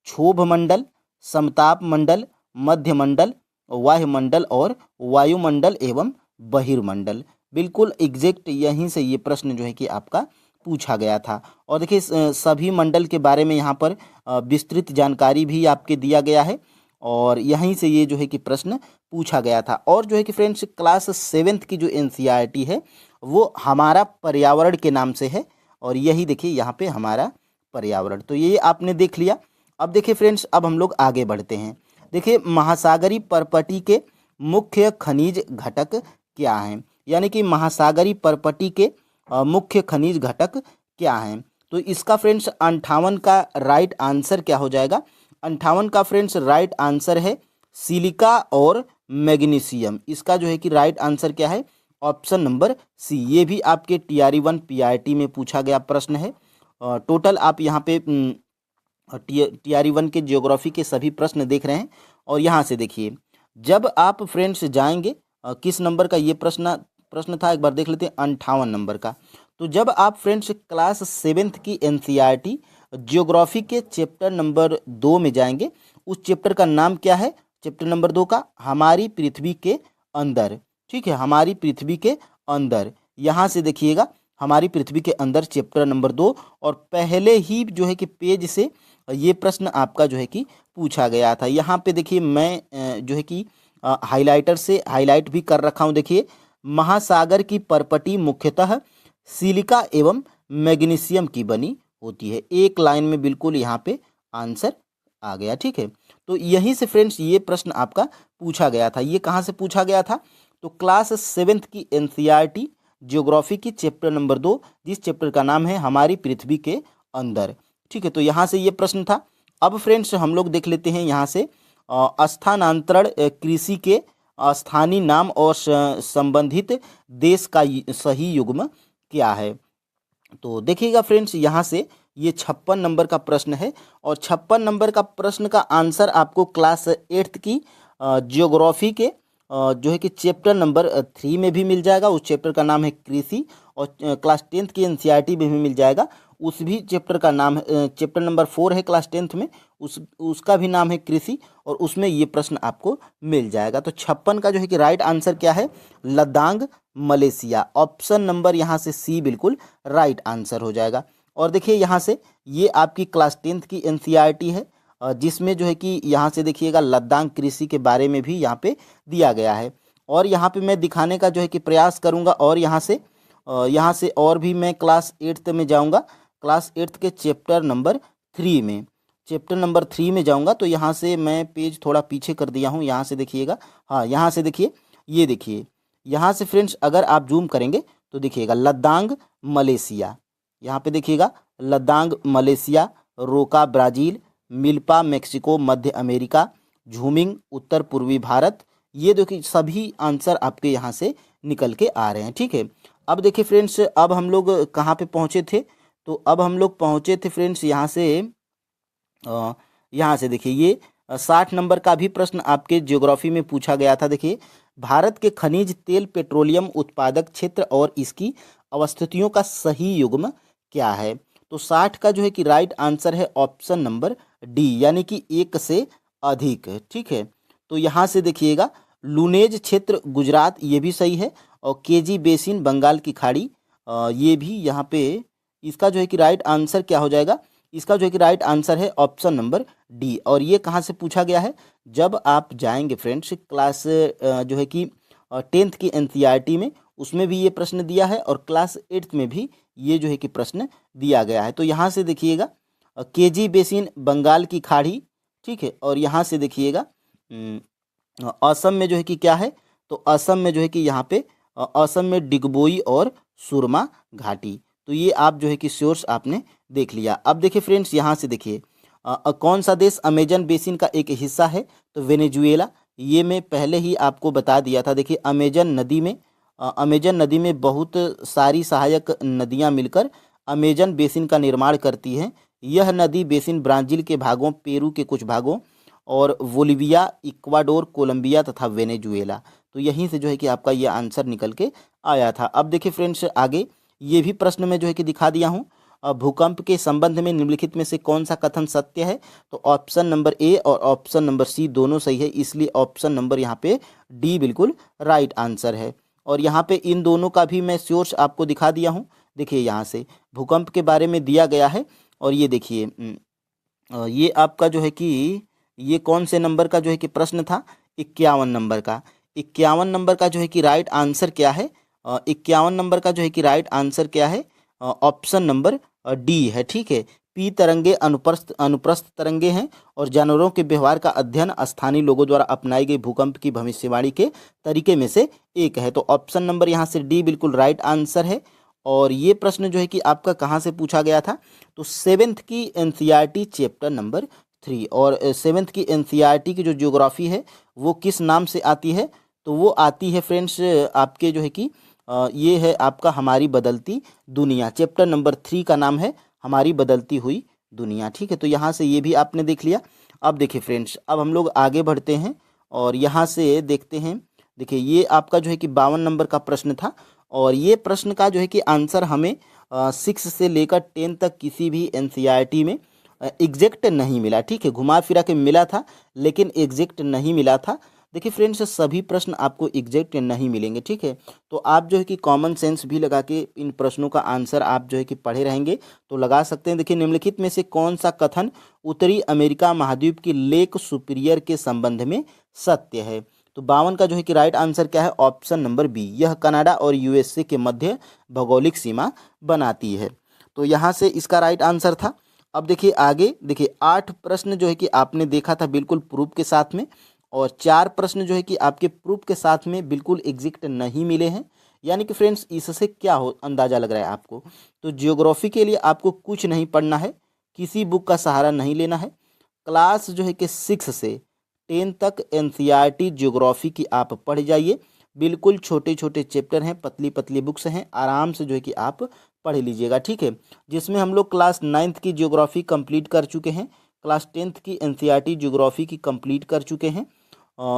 क्षोभ मंडल, समताप मंडल, मध्य मंडल, वायुमंडल और वायुमंडल एवं बहिर्मंडल, बिल्कुल एग्जैक्ट यहीं से ये प्रश्न जो है कि आपका पूछा गया था। और देखिए सभी मंडल के बारे में यहाँ पर विस्तृत जानकारी भी आपके दिया गया है, और यहीं से ये जो है कि प्रश्न पूछा गया था। और जो है कि फ्रेंड्स क्लास 7th की जो एनसीईआरटी है वो हमारा पर्यावरण के नाम से है, और यही देखिए यहाँ पे हमारा पर्यावरण, तो ये आपने देख लिया। अब देखिए फ्रेंड्स अब हम लोग आगे बढ़ते हैं। देखिए महासागरीय परपटी के मुख्य खनिज घटक क्या हैं? यानी कि महासागरीय परपटी के मुख्य खनिज घटक क्या हैं? तो इसका फ्रेंड्स 58 का राइट आंसर क्या हो जाएगा? 58 का फ्रेंड्स राइट आंसर है सिलिका और मैग्नीशियम। इसका जो है कि राइट आंसर क्या है? Option number C. ये भी आपके TRE 1 PRT में पूछा गया प्रश्न है। टोटल आप यहाँ पे TRE 1 के ज्योग्राफी के सभी प्रश्न देख रहे हैं। और यहाँ से देखिए, जब आप फ्रेंड्स जाएंगे, किस नंबर का ये प्रश्न प्रश्न था, एक बार देख लेते हैं, 58 नंबर का। तो जब आप फ्रेंड्स क्लास 7th की NCERT ज्योग्राफी के चैप्टर नंबर 2 में जाएंगे, उस चैप्टर का नाम क्या है? चैप्टर नंबर 2 का हमारी पृथ्वी के अंदर। ठीक है, हमारी पृथ्वी के अंदर। यहाँ से देखिएगा, हमारी पृथ्वी के अंदर चैप्टर नंबर 2, और पहले ही जो है कि पेज से ये प्रश्न आपका जो है कि पूछा गया था। यहाँ पे देखिए, मैं जो है कि हाइलाइटर से हाईलाइट भी कर रखा हूँ। देखिए, महासागर की परपटी मुख्यतः सिलिका एवं मैग्नीशियम की बनी होती है। एक लाइन में बिल्कुल यहाँ पे आंसर आ गया। ठीक है, तो यहीं से फ्रेंड्स ये प्रश्न आपका पूछा गया था। ये कहाँ से पूछा गया था? तो क्लास 7th की NCERT ज्योग्राफी की चैप्टर नंबर 2, जिस चैप्टर का नाम है हमारी पृथ्वी के अंदर। ठीक है, तो यहाँ से ये प्रश्न था। अब फ्रेंड्स हम लोग देख लेते हैं यहाँ से स्थानांतरण कृषि के स्थानीय नाम और संबंधित देश का सही युग्म क्या है? तो देखिएगा फ्रेंड्स, यहाँ से ये 56 नंबर का प्रश्न है, और 56 नंबर का प्रश्न का आंसर आपको क्लास 8th की ज्योग्राफी के जो है कि चैप्टर नंबर 3 में भी मिल जाएगा। उस चैप्टर का नाम है कृषि। और क्लास 10th की NCERT में भी मिल जाएगा। उस भी चैप्टर का नाम है, चैप्टर नंबर 4 है क्लास 10th में, उसका भी नाम है कृषि, और उसमें ये प्रश्न आपको मिल जाएगा। तो 56 का जो है कि राइट आंसर क्या है? लद्दाख, मलेशिया। ऑप्शन नंबर यहाँ से सी बिल्कुल राइट आंसर हो जाएगा। और देखिए यहाँ से, ये आपकी क्लास 10th की NCERT है, जिसमें जो है कि यहाँ से देखिएगा लद्दाख कृषि के बारे में भी यहाँ पे दिया गया है। और यहाँ पे मैं दिखाने का जो है कि प्रयास करूँगा, और यहाँ से और भी मैं क्लास 8th में जाऊँगा। क्लास 8th के चैप्टर नंबर 3 में, जाऊँगा। तो यहाँ से मैं पेज थोड़ा पीछे कर दिया हूँ। यहाँ से देखिएगा, हाँ, यहाँ से देखिए, ये देखिए, यहाँ से फ्रेंड्स अगर आप जूम करेंगे तो देखिएगा लद्दाख, मलेशिया। यहाँ पे देखिएगा लद्दाख, मलेशिया, रोका, ब्राज़ील, मिल्पा, मेक्सिको, मध्य अमेरिका, झूमिंग, उत्तर पूर्वी भारत। ये देखिए सभी आंसर आपके यहाँ से निकल के आ रहे हैं। ठीक है, अब देखिए फ्रेंड्स, अब हम लोग कहाँ पे पहुँचे थे? तो अब हम लोग पहुँचे थे फ्रेंड्स यहाँ से देखिए, ये 60 नंबर का भी प्रश्न आपके ज्योग्राफी में पूछा गया था। देखिए, भारत के खनिज तेल पेट्रोलियम उत्पादक क्षेत्र और इसकी अवस्थितियों का सही युग्म क्या है? तो 60 का जो है कि राइट आंसर है ऑप्शन नंबर डी, यानी कि 1 से अधिक। ठीक है, तो यहाँ से देखिएगा, लुनेज क्षेत्र गुजरात, ये भी सही है। और केजी बेसिन बंगाल की खाड़ी, ये भी यहाँ पे, इसका जो है कि राइट आंसर क्या हो जाएगा? इसका जो है कि राइट आंसर है ऑप्शन नंबर डी। और ये कहाँ से पूछा गया है? जब आप जाएंगे फ्रेंड्स क्लास जो है कि 10th की NCERT में, उसमें भी ये प्रश्न दिया है, और क्लास 8th में भी ये जो है कि प्रश्न दिया गया है। तो यहाँ से देखिएगा केजी बेसिन बंगाल की खाड़ी। ठीक है, और यहाँ से देखिएगा असम में जो है कि क्या है? तो असम में जो है कि यहाँ पे असम में डिगबोई और सुरमा घाटी। तो ये आप जो है कि सोर्स आपने देख लिया। अब देखिए फ्रेंड्स, यहाँ से देखिए कौन सा देश अमेजन बेसिन का एक हिस्सा है? तो वेनेजुएला। ये मैं पहले ही आपको बता दिया था। देखिए, अमेजन नदी में बहुत सारी सहायक नदियाँ मिलकर अमेजन बेसिन का निर्माण करती हैं। यह नदी बेसिन ब्राज़ील के भागों, पेरू के कुछ भागों, और बोलिविया, इक्वाडोर, कोलंबिया तथा वेनेजुएला। तो यहीं से जो है कि आपका ये आंसर निकल के आया था। अब देखिए फ्रेंड्स, आगे ये भी प्रश्न में जो है कि दिखा दिया हूँ। भूकंप के संबंध में निम्नलिखित में से कौन सा कथन सत्य है? तो ऑप्शन नंबर ए और ऑप्शन नंबर सी दोनों सही है, इसलिए ऑप्शन नंबर यहाँ पे डी बिल्कुल राइट आंसर है। और यहाँ पे इन दोनों का भी मैं सोर्स आपको दिखा दिया हूँ। देखिए, यहाँ से भूकंप के बारे में दिया गया है। और ये देखिए, ये आपका जो है कि ये कौन से नंबर का जो है कि प्रश्न था? 51 नंबर का। 51 नंबर का जो है कि राइट आंसर क्या है? 51 नंबर का जो है कि राइट आंसर क्या है? ऑप्शन नंबर डी है। ठीक है, पी तरंगे अनुप्रस्थ अनुप्रस्थ तरंगे हैं और जानवरों के व्यवहार का अध्ययन स्थानीय लोगों द्वारा अपनाई गई भूकंप की भविष्यवाणी के तरीके में से एक है। तो ऑप्शन नंबर यहाँ से डी बिल्कुल राइट आंसर है। और ये प्रश्न जो है कि आपका कहाँ से पूछा गया था, तो सेवेंथ की एनसीईआरटी चैप्टर नंबर 3। और सेवेंथ की एनसीईआरटी की जो ज्योग्राफी है वो किस नाम से आती है, तो वो आती है फ्रेंड्स आपके जो है कि ये है आपका हमारी बदलती दुनिया। चैप्टर नंबर 3 का नाम है हमारी बदलती हुई दुनिया। ठीक है, तो यहाँ से ये भी आपने देख लिया। अब देखिए फ्रेंड्स, अब हम लोग आगे बढ़ते हैं और यहाँ से देखते हैं। देखिए ये आपका जो है कि 52 नंबर का प्रश्न था और ये प्रश्न का जो है कि आंसर हमें 6 से लेकर 10 तक किसी भी एनसीईआरटी में एग्जैक्ट नहीं मिला। ठीक है, घुमा फिरा के मिला था लेकिन एग्जैक्ट नहीं मिला था। देखिए फ्रेंड्स, सभी प्रश्न आपको एग्जैक्ट नहीं मिलेंगे। ठीक है, तो आप जो है कि कॉमन सेंस भी लगा के इन प्रश्नों का आंसर आप जो है कि पढ़े रहेंगे तो लगा सकते हैं। देखिए, निम्नलिखित में से कौन सा कथन उत्तरी अमेरिका महाद्वीप की लेक सुपीरियर के संबंध में सत्य है। तो 52 का जो है कि राइट आंसर क्या है, ऑप्शन नंबर बी, यह कनाडा और यूएसए के मध्य भौगोलिक सीमा बनाती है। तो यहाँ से इसका राइट आंसर था। अब देखिए आगे, देखिए 8 प्रश्न जो है कि आपने देखा था बिल्कुल प्रूफ के साथ में और 4 प्रश्न जो है कि आपके प्रूफ के साथ में बिल्कुल एग्जैक्ट नहीं मिले हैं। यानी कि फ्रेंड्स, इससे क्या हो अंदाज़ा लग रहा है आपको, तो जियोग्राफी के लिए आपको कुछ नहीं पढ़ना है, किसी बुक का सहारा नहीं लेना है। क्लास जो है कि 6 से 10 तक एनसीईआरटी ज्योग्राफी की आप पढ़ जाइए। बिल्कुल छोटे छोटे चैप्टर हैं, पतली पतली बुक्स हैं, आराम से जो है कि आप पढ़ लीजिएगा। ठीक है, जिसमें हम लोग क्लास 9th की ज्योग्राफी कंप्लीट कर चुके हैं, क्लास 10th की एनसीईआरटी ज्योग्राफी की कंप्लीट कर चुके हैं।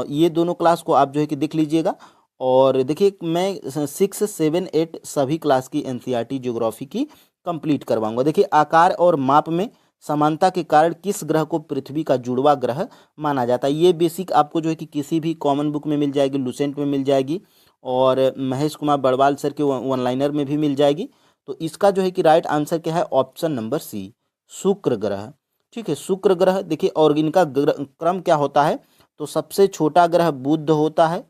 ये दोनों क्लास को आप जो है कि देख लीजिएगा। और देखिए, मैं 6, 7, 8 सभी क्लास की एनसीईआरटी ज्योग्राफी की कंप्लीट करवाऊंगा। देखिए, आकार और माप में समानता के कारण किस ग्रह को पृथ्वी का जुड़वा ग्रह माना जाता है। ये बेसिक आपको जो है कि किसी भी कॉमन बुक में मिल जाएगी, लुसेंट में मिल जाएगी और महेश कुमार बड़वाल सर के वन लाइनर में भी मिल जाएगी। तो इसका जो है कि राइट आंसर क्या है, ऑप्शन नंबर सी, शुक्र ग्रह। ठीक है, शुक्र ग्रह। देखिए, और इनका क्रम क्या होता है, तो सबसे छोटा ग्रह बुध होता है,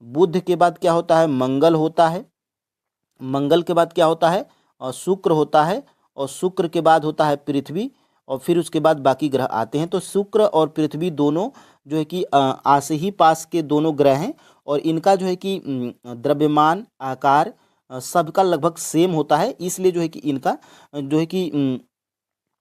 बुध के बाद क्या होता है, मंगल होता है, मंगल के बाद क्या होता है, शुक्र होता है, और शुक्र के बाद होता है पृथ्वी, और फिर उसके बाद बाकी ग्रह आते हैं। तो शुक्र और पृथ्वी दोनों जो है कि आस ही पास के दोनों ग्रह हैं और इनका जो है कि द्रव्यमान, आकार सबका लगभग सेम होता है, इसलिए जो है कि इनका जो है कि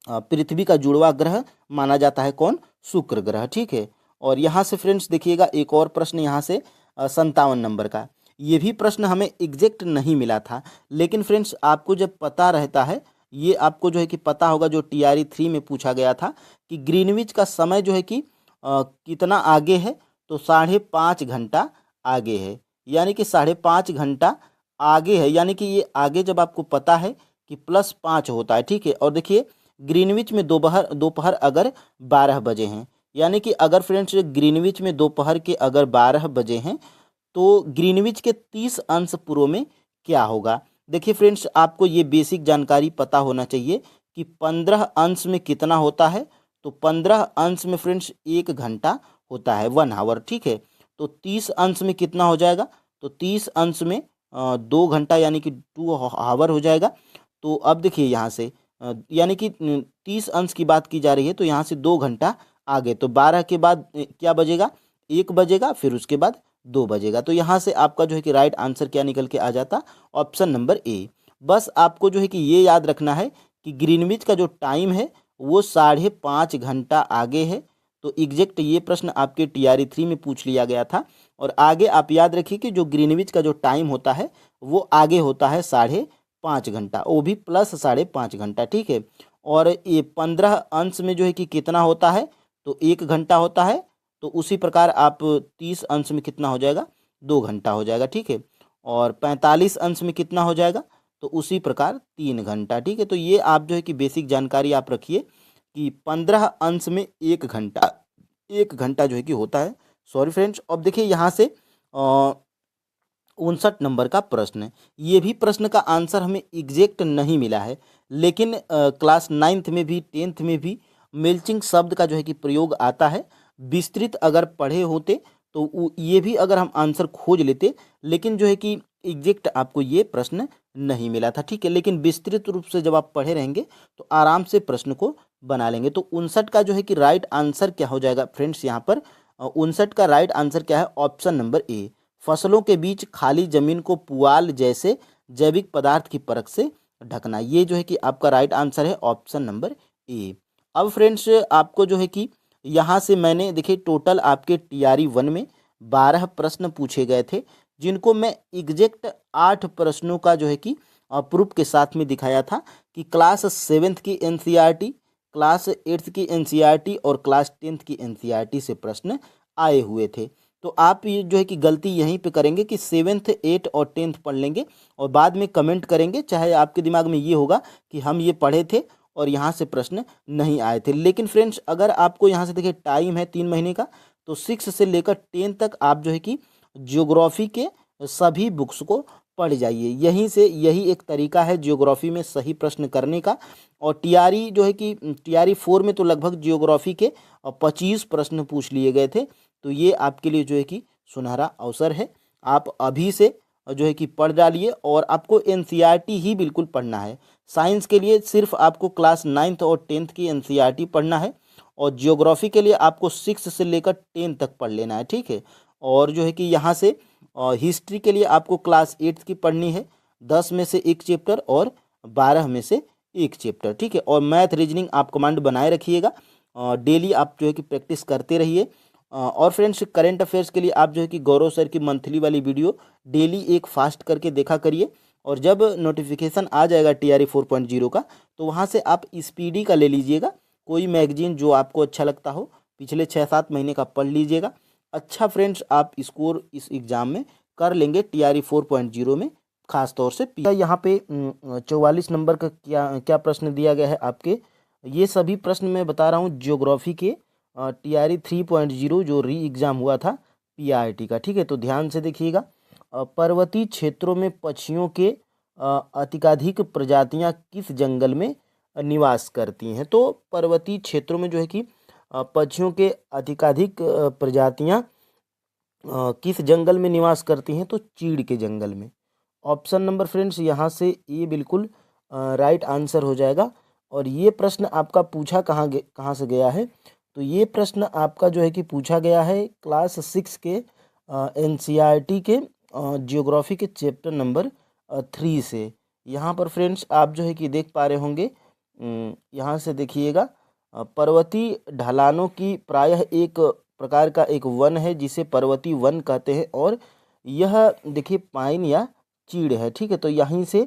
पृथ्वी का जुड़वा ग्रह माना जाता है। कौन, शुक्र ग्रह। ठीक है, और यहाँ से फ्रेंड्स देखिएगा एक और प्रश्न यहाँ से 57 नंबर का, ये भी प्रश्न हमें एग्जैक्ट नहीं मिला था, लेकिन फ्रेंड्स आपको जब पता रहता है, ये आपको जो है कि पता होगा, जो TRE 3 में पूछा गया था कि ग्रीनविच का समय जो है कि कितना आगे है, तो 5.5 घंटा आगे है, यानी कि 5.5 घंटा आगे है। यानी कि ये आगे जब आपको पता है कि +5 होता है। ठीक है, और देखिए ग्रीनविच में दोपहर दोपहर अगर 12 बजे हैं, यानी कि अगर फ्रेंड्स ग्रीनविच में दोपहर के अगर 12 बजे हैं तो ग्रीनविच के 30 अंश पूर्व में क्या होगा। देखिए फ्रेंड्स, आपको ये बेसिक जानकारी पता होना चाहिए कि 15 अंश में कितना होता है, तो 15 अंश में फ्रेंड्स 1 घंटा होता है, 1 आवर। ठीक है, तो 30 अंश में कितना हो जाएगा, तो 30 अंश में 2 घंटा यानी कि 2 आवर हो जाएगा। तो अब देखिए यहाँ से यानी कि 30 अंश की बात की जा रही है, तो यहाँ से 2 घंटा आगे, तो 12 के बाद क्या बजेगा, 1 बजेगा, फिर उसके बाद 2 बजेगा। तो यहाँ से आपका जो है कि राइट आंसर क्या निकल के आ जाता, ऑप्शन नंबर ए। बस आपको जो है कि ये याद रखना है कि ग्रीनविच का जो टाइम है वो 5.5 घंटा आगे है। तो एग्जैक्ट ये प्रश्न आपके TRE 3 में पूछ लिया गया था। और आगे आप याद रखिए कि जो ग्रीनविच का जो टाइम होता है वो आगे होता है 5.5 घंटा, वो भी प्लस 5.5 घंटा। ठीक है, और ये 15 अंश में जो है कि कितना होता है, तो 1 घंटा होता है। तो उसी प्रकार आप 30 अंश में कितना हो जाएगा, 2 घंटा हो जाएगा। ठीक है, और 45 अंश में कितना हो जाएगा, तो उसी प्रकार 3 घंटा। ठीक है, तो ये आप जो है कि बेसिक जानकारी आप रखिए कि 15 अंश में 1 घंटा, 1 घंटा जो है कि होता है। सॉरी फ्रेंड्स, अब देखिए यहाँ से 59 नंबर का प्रश्न है। ये भी प्रश्न का आंसर हमें एग्जैक्ट नहीं मिला है, लेकिन क्लास 9th में भी 10th में भी मेल्चिंग शब्द का जो है कि प्रयोग आता है। विस्तृत अगर पढ़े होते तो ये भी अगर हम आंसर खोज लेते, लेकिन जो है कि एग्जैक्ट आपको ये प्रश्न नहीं मिला था, ठीक है। लेकिन विस्तृत रूप से जब आप पढ़े रहेंगे तो आराम से प्रश्न को बना लेंगे। तो 59 का जो है कि राइट आंसर क्या हो जाएगा फ्रेंड्स, यहाँ पर 59 का राइट आंसर क्या है, ऑप्शन नंबर ए, फसलों के बीच खाली जमीन को पुआल जैसे जैविक पदार्थ की परत से ढकना। ये जो है कि आपका राइट आंसर है ऑप्शन नंबर ए। अब फ्रेंड्स आपको जो है कि यहाँ से मैंने देखिए टोटल आपके टीआरई 1 में 12 प्रश्न पूछे गए थे, जिनको मैं एग्जैक्ट 8 प्रश्नों का जो है कि प्रूफ के साथ में दिखाया था कि क्लास 7th की एनसीईआरटी, क्लास 8th की एनसीईआरटी और क्लास 10th की एनसीईआरटी से प्रश्न आए हुए थे। तो आप ये जो है कि गलती यहीं पे करेंगे कि 7th 8 और 10th पढ़ लेंगे और बाद में कमेंट करेंगे, चाहे आपके दिमाग में ये होगा कि हम ये पढ़े थे और यहाँ से प्रश्न नहीं आए थे। लेकिन फ्रेंड्स अगर आपको यहाँ से देखिए टाइम है 3 महीने का, तो 6 से लेकर 10 तक आप जो है कि ज्योग्राफी के सभी बुक्स को पढ़ जाइए। यहीं से यही एक तरीका है ज्योग्राफी में सही प्रश्न करने का। और टीआरई जो है कि टीआरई 4 में तो लगभग ज्योग्राफी के 25 प्रश्न पूछ लिए गए थे। तो ये आपके लिए जो है कि सुनहरा अवसर है, आप अभी से जो है कि पढ़ डालिए। और आपको एनसीईआरटी ही बिल्कुल पढ़ना है। साइंस के लिए सिर्फ आपको क्लास 9th और 10th की एनसीईआरटी पढ़ना है और ज्योग्राफी के लिए आपको 6 से लेकर 10 तक पढ़ लेना है, ठीक है। और जो है कि यहाँ से हिस्ट्री के लिए आपको क्लास 8 की पढ़नी है, 10 में से एक चैप्टर और 12 में से एक चैप्टर, ठीक है। और मैथ रीजनिंग आप कमांड बनाए रखिएगा, डेली आप जो है कि प्रैक्टिस करते रहिए। और फ्रेंड्स करंट अफेयर्स के लिए आप जो है कि गौरव सर की मंथली वाली वीडियो डेली एक फास्ट करके देखा करिए। और जब नोटिफिकेशन आ जाएगा टीआरई 4.0 का, तो वहाँ से आप स्पीडी का ले लीजिएगा, कोई मैगजीन जो आपको अच्छा लगता हो, पिछले 6-7 महीने का पढ़ लीजिएगा। अच्छा फ्रेंड्स आप स्कोर इस एग्ज़ाम में कर लेंगे टीआरई 4.0 में, खास तौर से यहाँ पे 44 नंबर का क्या क्या प्रश्न दिया गया है आपके। ये सभी प्रश्न मैं बता रहा हूँ ज्योग्राफी के टीआरई 3.0 जो री एग्ज़ाम हुआ था पीआरटी का, ठीक है। तो ध्यान से देखिएगा, पर्वतीय क्षेत्रों में पक्षियों के अत्यधिक प्रजातियां किस जंगल में निवास करती हैं। तो पर्वतीय क्षेत्रों में जो है कि पक्षियों के अधिकाधिक प्रजातियां किस जंगल में निवास करती हैं, तो चीड़ के जंगल में। ऑप्शन नंबर फ्रेंड्स यहाँ से ये बिल्कुल राइट आंसर हो जाएगा। और ये प्रश्न आपका पूछा कहाँ से गया है, तो ये प्रश्न आपका जो है कि पूछा गया है क्लास 6 के एनसीईआरटी के ज्योग्राफी के चैप्टर नंबर 3 से। यहाँ पर फ्रेंड्स आप जो है कि देख पा रहे होंगे, यहाँ से देखिएगा, पर्वतीय ढलानों की प्रायः एक प्रकार का एक वन है जिसे पर्वतीय वन कहते हैं, और यह देखिए पाइन या चीड़ है, ठीक है। तो यहीं से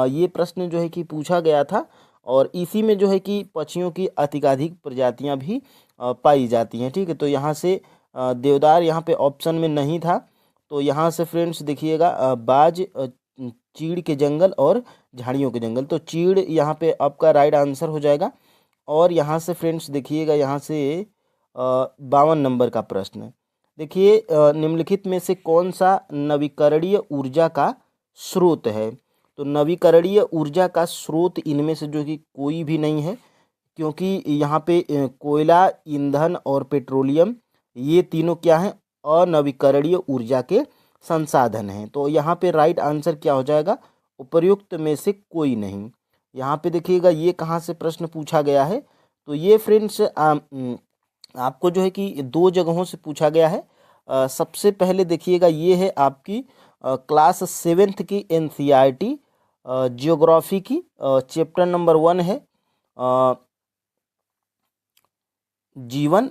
ये प्रश्न जो है कि पूछा गया था। और इसी में जो है कि पक्षियों की अत्यधिक प्रजातियां भी पाई जाती हैं, ठीक है। तो यहाँ से देवदार यहाँ पे ऑप्शन में नहीं था, तो यहाँ से फ्रेंड्स देखिएगा बाज, चीड़ के जंगल और झाड़ियों के जंगल, तो चीड़ यहाँ पे आपका राइट आंसर हो जाएगा। और यहाँ से फ्रेंड्स देखिएगा, यहाँ से 52 नंबर का प्रश्न देखिए, निम्नलिखित में से कौन सा नवीकरणीय ऊर्जा का स्रोत है। तो नवीकरणीय ऊर्जा का स्रोत इनमें से जो कि कोई भी नहीं है, क्योंकि यहाँ पे कोयला, ईंधन और पेट्रोलियम ये तीनों क्या हैं, अनवीकरणीय ऊर्जा के संसाधन हैं। तो यहाँ पे राइट आंसर क्या हो जाएगा, उपर्युक्त में से कोई नहीं। यहाँ पे देखिएगा ये कहाँ से प्रश्न पूछा गया है, तो ये फ्रेंड्स आपको जो है कि 2 जगहों से पूछा गया है। सबसे पहले देखिएगा ये है आपकी क्लास 7th की एनसीईआरटी ज्योग्राफी की चैप्टर नंबर 1 है जीवन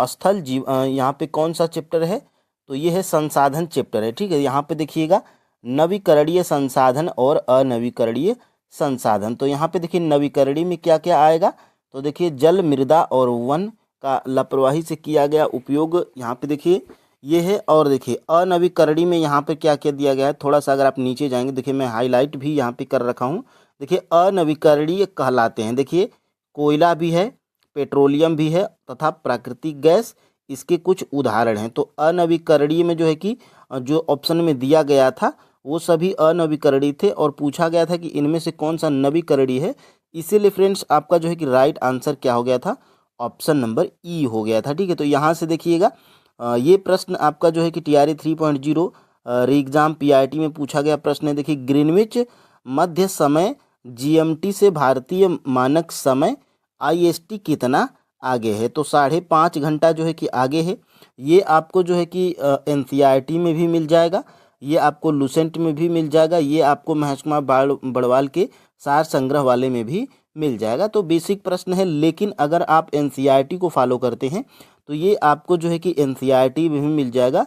स्थल यहाँ पे कौन सा चैप्टर है, तो ये है संसाधन चैप्टर है, ठीक है। यहाँ पे देखिएगा नवीकरणीय संसाधन और अनवीकरणीय संसाधन। तो यहाँ पे देखिए नवीकरणीय में क्या क्या आएगा, तो देखिए जल, मृदा और वन का लापरवाही से किया गया उपयोग, यहाँ पे देखिए ये है। और देखिए अनवीकरणीय में यहाँ पे क्या क्या दिया गया है, थोड़ा सा अगर आप नीचे जाएंगे, देखिए मैं हाईलाइट भी यहाँ पे कर रखा हूँ। देखिए अनवीकरणीय कहलाते हैं, देखिए कोयला भी है, पेट्रोलियम भी है तथा प्राकृतिक गैस, इसके कुछ उदाहरण हैं। तो अनवीकरणीय में जो है कि जो ऑप्शन में दिया गया था वो सभी अनवीकरणीय थे, और पूछा गया था कि इनमें से कौन सा नवीकरणीय है। इसीलिए फ्रेंड्स आपका जो है कि राइट आंसर क्या हो गया था, ऑप्शन नंबर ई हो गया था, ठीक है। तो यहाँ से देखिएगा ये प्रश्न आपका जो है कि टीआरई 3.0 री एग्जाम पीआईटी में पूछा गया प्रश्न है। देखिए, ग्रीनविच मध्य समय जीएमटी से भारतीय मानक समय आईएसटी कितना आगे है? तो 5.5 घंटा जो है कि आगे है। ये आपको जो है कि एनसीईआरटी में भी मिल जाएगा, ये आपको लुसेंट में भी मिल जाएगा, ये आपको महकमा बड़वाल के सार संग्रह वाले में भी मिल जाएगा। तो बेसिक प्रश्न है, लेकिन अगर आप एनसीईआरटी को फॉलो करते हैं तो ये आपको जो है कि एनसीईआरटी में भी मिल जाएगा।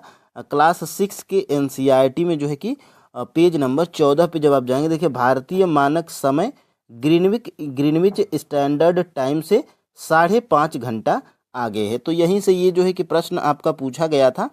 क्लास 6 के एनसीईआरटी में जो है कि पेज नंबर 14 पे जब आप जाएंगे, देखिए भारतीय मानक समय ग्रीनविच स्टैंडर्ड टाइम से 5.5 घंटा आगे है। तो यहीं से ये जो है कि प्रश्न आपका पूछा गया था।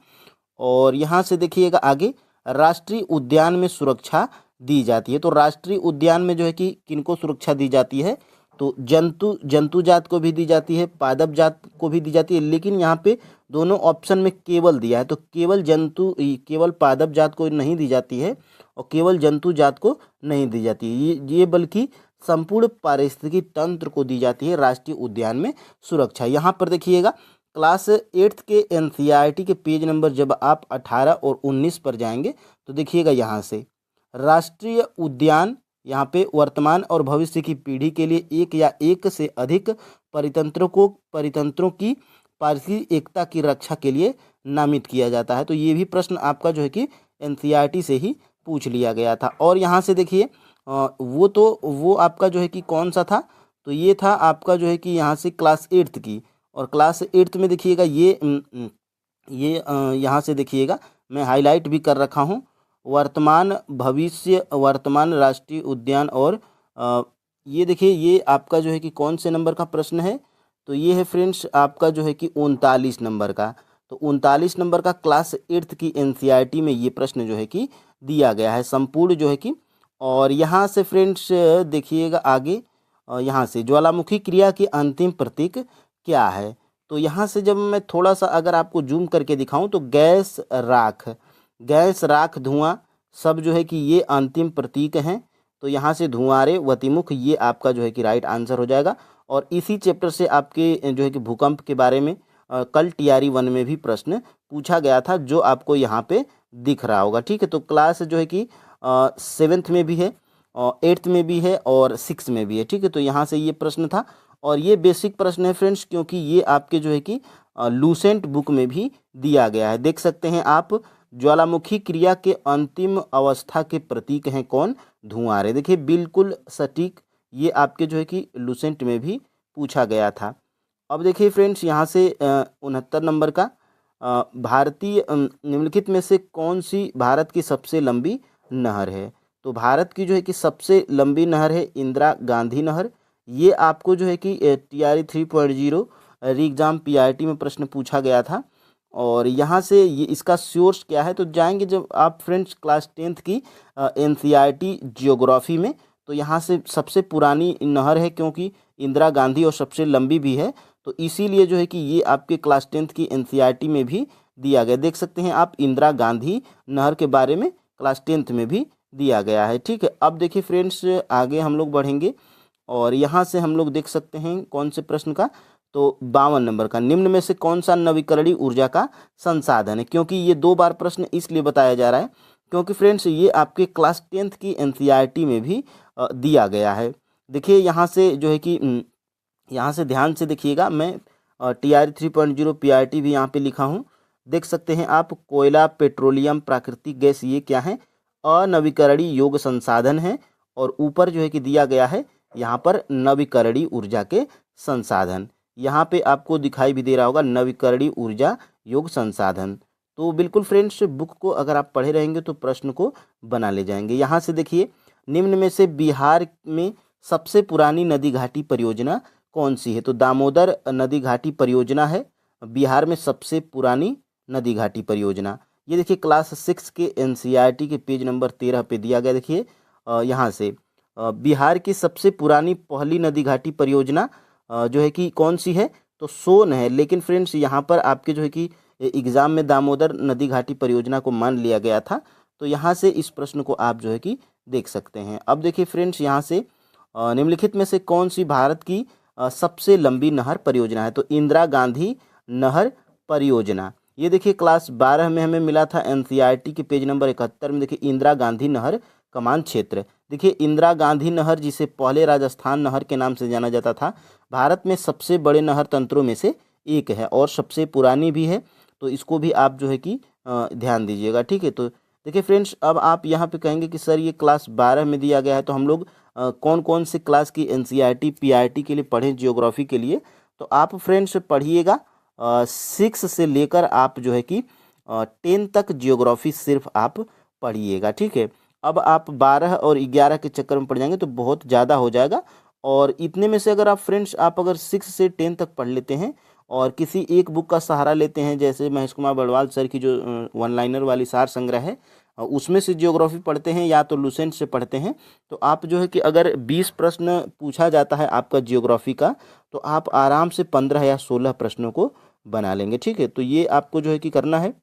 और यहाँ से देखिएगा आगे, राष्ट्रीय उद्यान में सुरक्षा दी जाती है। तो राष्ट्रीय उद्यान में जो है कि किनको सुरक्षा दी जाती है? तो जंतु जात को भी दी जाती है, पादप जात को भी दी जाती है, लेकिन यहाँ पे दोनों ऑप्शन में केवल दिया है। तो केवल पादप जात को नहीं दी जाती है और केवल जंतु जात को नहीं दी जाती है, ये बल्कि संपूर्ण पारिस्थितिकी तंत्र को दी जाती है राष्ट्रीय उद्यान में सुरक्षा। यहाँ पर देखिएगा, क्लास 8 के एनसीईआरटी के पेज नंबर जब आप 18 और 19 पर जाएंगे तो देखिएगा यहाँ से राष्ट्रीय उद्यान, यहाँ पे वर्तमान और भविष्य की पीढ़ी के लिए एक या एक से अधिक परितंत्रों की पारिस्थितिक एकता की रक्षा के लिए नामित किया जाता है। तो ये भी प्रश्न आपका जो है कि एनसीईआरटी से ही पूछ लिया गया था। और यहाँ से देखिए वो आपका जो है कि कौन सा था? तो ये था आपका जो है कि यहाँ से क्लास 8 की। और क्लास 8 में देखिएगा यहाँ से देखिएगा मैं हाईलाइट भी कर रखा हूँ, वर्तमान भविष्य वर्तमान राष्ट्रीय उद्यान। और ये देखिए ये आपका जो है कि कौन से नंबर का प्रश्न है? तो ये है फ्रेंड्स आपका जो है कि 39 नंबर का। तो 39 नंबर का क्लास 8 की एनसीईआरटी में ये प्रश्न जो है कि दिया गया है संपूर्ण जो है कि। और यहाँ से फ्रेंड्स देखिएगा आगे, यहाँ से ज्वालामुखी क्रिया की अंतिम प्रतीक क्या है? तो यहाँ से जब मैं थोड़ा सा अगर आपको जूम करके दिखाऊं तो गैस राख धुआं सब जो है कि ये अंतिम प्रतीक हैं। तो यहाँ से धुआंरे वतिमुख ये आपका जो है कि राइट आंसर हो जाएगा। और इसी चैप्टर से आपके जो है कि भूकंप के बारे में कल टीआरई 1 में भी प्रश्न पूछा गया था, जो आपको यहाँ पे दिख रहा होगा। ठीक है, तो क्लास जो है कि 7th में भी है, 8th में भी है और 6 में भी है। ठीक है, तो यहाँ से ये प्रश्न था। और ये बेसिक प्रश्न है फ्रेंड्स, क्योंकि ये आपके जो है कि लूसेंट बुक में भी दिया गया है। देख सकते हैं आप, ज्वालामुखी क्रिया के अंतिम अवस्था के प्रतीक हैं कौन? धुआंरे। देखिए बिल्कुल सटीक, ये आपके जो है कि लूसेंट में भी पूछा गया था। अब देखिए फ्रेंड्स यहाँ से 69 नंबर का, भारतीय निम्नलिखित में से कौन सी भारत की सबसे लंबी नहर है? तो भारत की जो है कि सबसे लंबी नहर है इंदिरा गांधी नहर। ये आपको जो है कि टीआरई 3.0 री एग्जाम पीआईटी में प्रश्न पूछा गया था। और यहाँ से ये इसका सोर्स क्या है? तो जाएंगे जब आप फ्रेंड्स क्लास 10th की एनसीईआरटी जियोग्राफी में, तो यहाँ से सबसे पुरानी नहर है क्योंकि इंदिरा गांधी, और सबसे लंबी भी है। तो इसीलिए जो है कि ये आपके क्लास 10th की एनसीईआरटी में भी दिया गया। देख सकते हैं आप, इंदिरा गांधी नहर के बारे में क्लास 10th में भी दिया गया है। ठीक है, अब देखिए फ्रेंड्स आगे हम लोग बढ़ेंगे और यहाँ से हम लोग देख सकते हैं कौन से प्रश्न का? तो 52 नंबर का, निम्न में से कौन सा नवीकरणीय ऊर्जा का संसाधन है? क्योंकि ये 2 बार प्रश्न इसलिए बताया जा रहा है क्योंकि फ्रेंड्स ये आपके क्लास 10th की एनसीईआरटी में भी दिया गया है। देखिए यहाँ से जो है कि यहाँ से ध्यान से देखिएगा, मैं टीआरई 3.0 पीआरटी भी यहाँ पे लिखा हूँ। देख सकते हैं आप, कोयला, पेट्रोलियम, प्राकृतिक गैस ये क्या है? अनवीकरणीय योग्य संसाधन है। और ऊपर जो है कि दिया गया है यहाँ पर नवीकरणीय ऊर्जा के संसाधन, यहाँ पे आपको दिखाई भी दे रहा होगा नवीकरणीय ऊर्जा योग्य संसाधन। तो बिल्कुल फ्रेंड्स बुक को अगर आप पढ़े रहेंगे तो प्रश्न को बना ले जाएंगे। यहाँ से देखिए, निम्न में से बिहार में सबसे पुरानी नदी घाटी परियोजना कौन सी है? तो दामोदर नदी घाटी परियोजना है बिहार में सबसे पुरानी नदी घाटी परियोजना। ये देखिए क्लास 6 के एनसीईआरटी के पेज नंबर 13 पे दिया गया। देखिए यहाँ से बिहार की सबसे पुरानी पहली नदी घाटी परियोजना जो है कि कौन सी है? तो सोन है। लेकिन फ्रेंड्स यहाँ पर आपके जो है कि एग्जाम में दामोदर नदी घाटी परियोजना को मान लिया गया था। तो यहाँ से इस प्रश्न को आप जो है कि देख सकते हैं। अब देखिए फ्रेंड्स यहाँ से निम्नलिखित में से कौन सी भारत की सबसे लंबी नहर परियोजना है? तो इंदिरा गांधी नहर परियोजना, ये देखिए क्लास 12 में हमें मिला था एनसीईआरटी के पेज नंबर 71 में। देखिए इंदिरा गांधी नहर कमान क्षेत्र। देखिए इंदिरा गांधी नहर, जिसे पहले राजस्थान नहर के नाम से जाना जाता था, भारत में सबसे बड़े नहर तंत्रों में से एक है और सबसे पुरानी भी है। तो इसको भी आप जो है कि ध्यान दीजिएगा, ठीक है। तो देखिए फ्रेंड्स, अब आप यहाँ पे कहेंगे कि सर ये क्लास 12 में दिया गया है, तो हम लोग कौन कौन से क्लास की एनसीईआरटी पीआरटी के लिए पढ़ें ज्योग्राफी के लिए। तो आप फ्रेंड्स पढ़िएगा 6 से लेकर आप जो है कि 10 तक ज्योग्राफी सिर्फ आप पढ़िएगा, ठीक है। अब आप 12 और 11 के चक्कर में पड़ जाएंगे तो बहुत ज़्यादा हो जाएगा। और इतने में से अगर आप फ्रेंड्स आप अगर 6 से 10 तक पढ़ लेते हैं और किसी एक बुक का सहारा लेते हैं, जैसे महेश कुमार बड़वाल सर की जो वन लाइनर वाली सार संग्रह है, उसमें से ज्योग्राफी पढ़ते हैं या तो लुसेंट से पढ़ते हैं, तो आप जो है कि अगर 20 प्रश्न पूछा जाता है आपका ज्योग्राफी का, तो आप आराम से 15 या 16 प्रश्नों को बना लेंगे, ठीक है। तो ये आपको जो है कि करना है।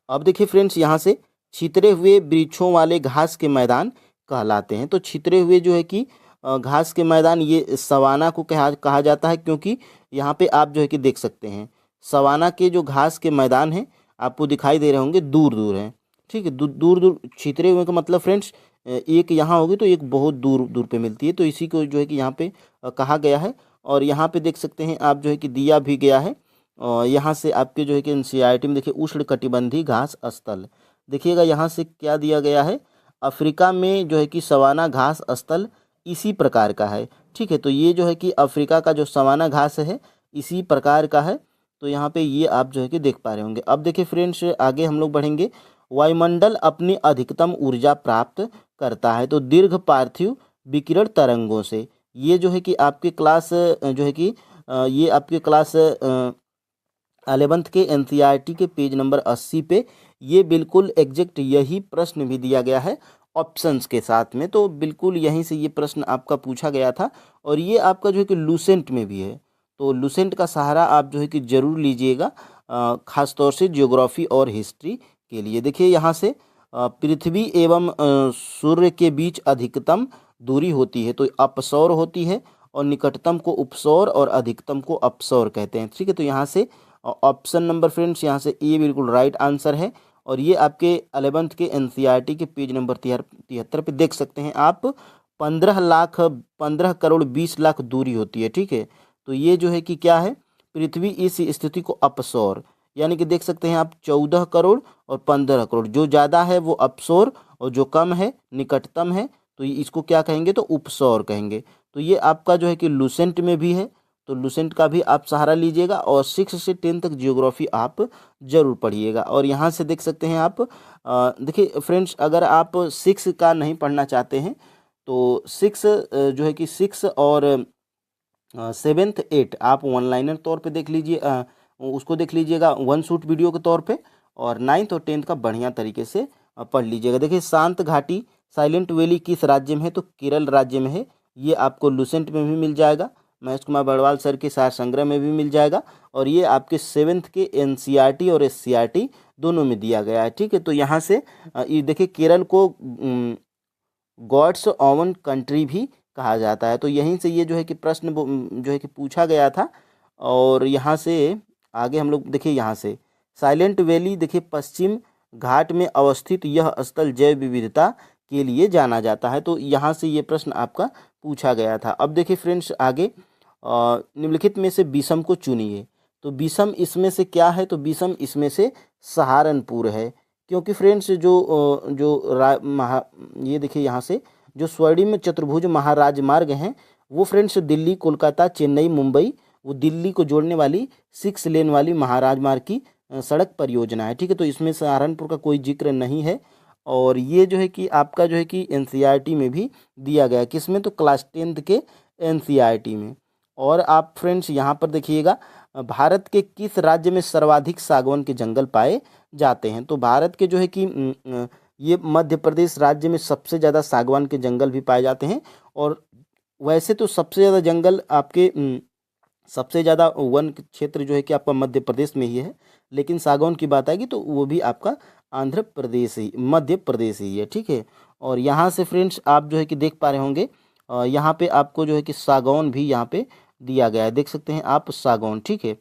अब देखिए फ्रेंड्स, यहाँ से छितरे हुए वृक्षों वाले घास के मैदान कहलाते हैं। तो छितरे हुए जो है कि घास के मैदान, ये सवाना को कहा कहा जाता है, क्योंकि यहाँ पे आप जो है कि देख सकते हैं सवाना के जो घास के मैदान हैं आपको दिखाई दे रहे होंगे, दूर दूर हैं, ठीक है। दूर दूर छितरे हुए का मतलब फ्रेंड्स, एक यहाँ होगी तो एक बहुत दूर दूर पे मिलती है, तो इसी को जो है कि यहाँ पे कहा गया है। और यहाँ पे देख सकते हैं आप जो है कि दिया भी गया है। यहाँ से आपके जो है कि एनसीईआरटी में देखिए उष्ण कटिबंधीय घास स्थल, देखिएगा यहाँ से क्या दिया गया है, अफ्रीका में जो है कि सवाना घास स्थल इसी प्रकार का है, ठीक है। तो ये जो है कि अफ्रीका का जो सवाना घास है इसी प्रकार का है। तो यहाँ पे ये आप जो है कि देख पा रहे होंगे। अब देखिए फ्रेंड्स, आगे हम लोग बढ़ेंगे। वायुमंडल अपनी अधिकतम ऊर्जा प्राप्त करता है तो दीर्घ पार्थिव विकिरण तरंगों से। ये जो है कि आपके क्लास जो है कि ये आपके क्लास 11th के एनसीईआरटी के पेज नंबर 80 पे ये बिल्कुल एग्जैक्ट यही प्रश्न भी दिया गया है ऑप्शंस के साथ में। तो बिल्कुल यहीं से ये प्रश्न आपका पूछा गया था और ये आपका जो है कि लुसेंट में भी है। तो लुसेंट का सहारा आप जो है कि ज़रूर लीजिएगा, खास तौर से ज्योग्राफी और हिस्ट्री के लिए। देखिए यहाँ से पृथ्वी एवं सूर्य के बीच अधिकतम दूरी होती है तो अपसौर होती है, और निकटतम को उपसौर और अधिकतम को अपसौर कहते हैं, ठीक है। तो यहाँ से ऑप्शन नंबर फ्रेंड्स यहाँ से ए बिल्कुल राइट आंसर है। और ये आपके 11th के एनसीईआरटी के पेज नंबर 73 पे देख सकते हैं आप, 15 करोड़ 20 लाख दूरी होती है, ठीक है। तो ये जो है कि क्या है, पृथ्वी इस स्थिति को अपसौर, यानी कि देख सकते हैं आप 14 करोड़ और 15 करोड़, जो ज़्यादा है वो अपसौर और जो कम है निकटतम है तो इसको क्या कहेंगे, तो उपसौर कहेंगे। तो ये आपका जो है कि लुसेंट में भी है, तो लुसेंट का भी आप सहारा लीजिएगा और 6 से 10 तक ज्योग्राफी आप ज़रूर पढ़िएगा। और यहाँ से देख सकते हैं आप, देखिए फ्रेंड्स, अगर आप 6 का नहीं पढ़ना चाहते हैं तो 6 जो है कि 6 और 7th 8 आप वन लाइनर तौर पे देख लीजिए, उसको देख लीजिएगा वन शूट वीडियो के तौर पे, और 9th और 10th का बढ़िया तरीके से पढ़ लीजिएगा। देखिए शांत घाटी साइलेंट वैली किस राज्य में है, तो केरल राज्य में है। ये आपको लुसेंट में भी मिल जाएगा, महेश कुमार बड़वाल सर के सार संग्रह में भी मिल जाएगा, और ये आपके 7th के एनसीईआरटी और एससीईआरटी दोनों में दिया गया है, ठीक है। तो यहाँ से ये देखिए केरल को गॉड्स ओवन कंट्री भी कहा जाता है। तो यहीं से ये जो है कि प्रश्न जो है कि पूछा गया था। और यहाँ से आगे हम लोग देखिए, यहाँ से साइलेंट वैली, देखिए पश्चिम घाट में अवस्थित यह स्थल जैव विविधता के लिए जाना जाता है। तो यहाँ से ये प्रश्न आपका पूछा गया था। अब देखिए फ्रेंड्स, आगे निम्नलिखित में से विषम को चुनिए। तो विषम इसमें से क्या है, तो विषम इसमें से सहारनपुर है, क्योंकि फ्रेंड्स ये देखिए यहाँ से जो स्वर्णिम चतुर्भुज महाराजमार्ग हैं वो फ्रेंड्स दिल्ली कोलकाता चेन्नई मुंबई, वो दिल्ली को जोड़ने वाली 6 लेन वाली महाराजमार्ग की सड़क परियोजना है, ठीक है। तो इसमें सहारनपुर का कोई जिक्र नहीं है। और ये जो है कि आपका जो है कि एनसीईआरटी में भी दिया गया है, किसमें, तो क्लास 10th के एनसीईआरटी में। और आप फ्रेंड्स यहाँ पर देखिएगा, भारत के किस राज्य में सर्वाधिक सागवान के जंगल पाए जाते हैं। तो भारत के जो है कि ये मध्य प्रदेश राज्य में सबसे ज़्यादा सागवान के जंगल भी पाए जाते हैं। और वैसे तो सबसे ज़्यादा जंगल आपके सबसे ज़्यादा वन क्षेत्र जो है कि आपका मध्य प्रदेश में ही है, लेकिन सागौन की बात आएगी तो वो भी आपका आंध्र प्रदेश ही, मध्य प्रदेश ही है, ठीक है। और यहाँ से फ्रेंड्स आप जो है कि देख पा रहे होंगे, यहाँ पे आपको जो है कि सागौन भी यहाँ पे दिया गया है, देख सकते हैं आप सागौन, ठीक है।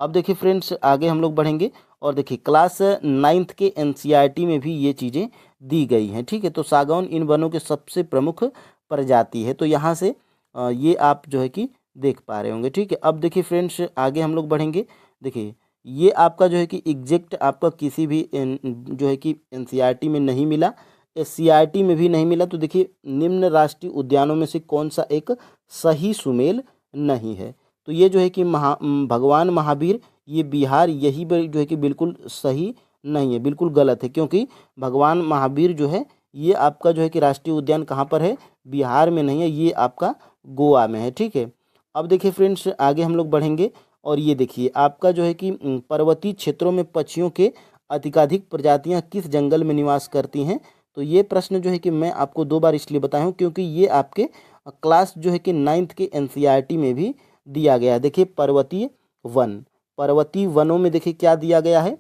अब देखिए फ्रेंड्स आगे हम लोग बढ़ेंगे और देखिए क्लास 9th के एनसीईआरटी में भी ये चीज़ें दी गई हैं, ठीक है। तो सागौन इन वनों के सबसे प्रमुख प्रजाति है, तो यहाँ से ये आप जो है कि देख पा रहे होंगे, ठीक है। अब देखिए फ्रेंड्स आगे हम लोग बढ़ेंगे। देखिए ये आपका जो है कि एग्जैक्ट आपका किसी भी जो है कि एनसीईआरटी में नहीं मिला, एससीईआरटी में भी नहीं मिला। तो देखिए निम्न राष्ट्रीय उद्यानों में से कौन सा एक सही सुमेल नहीं है। तो ये जो है कि भगवान महावीर, ये बिहार, यही जो है कि बिल्कुल सही नहीं है, बिल्कुल गलत है, क्योंकि भगवान महावीर जो है ये आपका जो है कि राष्ट्रीय उद्यान कहाँ पर है, बिहार में नहीं है, ये आपका गोवा में है, ठीक है। अब देखिए फ्रेंड्स आगे हम लोग बढ़ेंगे और ये देखिए आपका जो है कि पर्वतीय क्षेत्रों में पक्षियों के अधिकाधिक प्रजातियां किस जंगल में निवास करती हैं। तो ये प्रश्न जो है कि मैं आपको 2 बार इसलिए बताया हूँ क्योंकि ये आपके क्लास जो है कि 9th के एनसीईआरटी में भी दिया गया है। देखिए पर्वतीय वन, पर्वतीय वनों में देखिए क्या दिया गया है,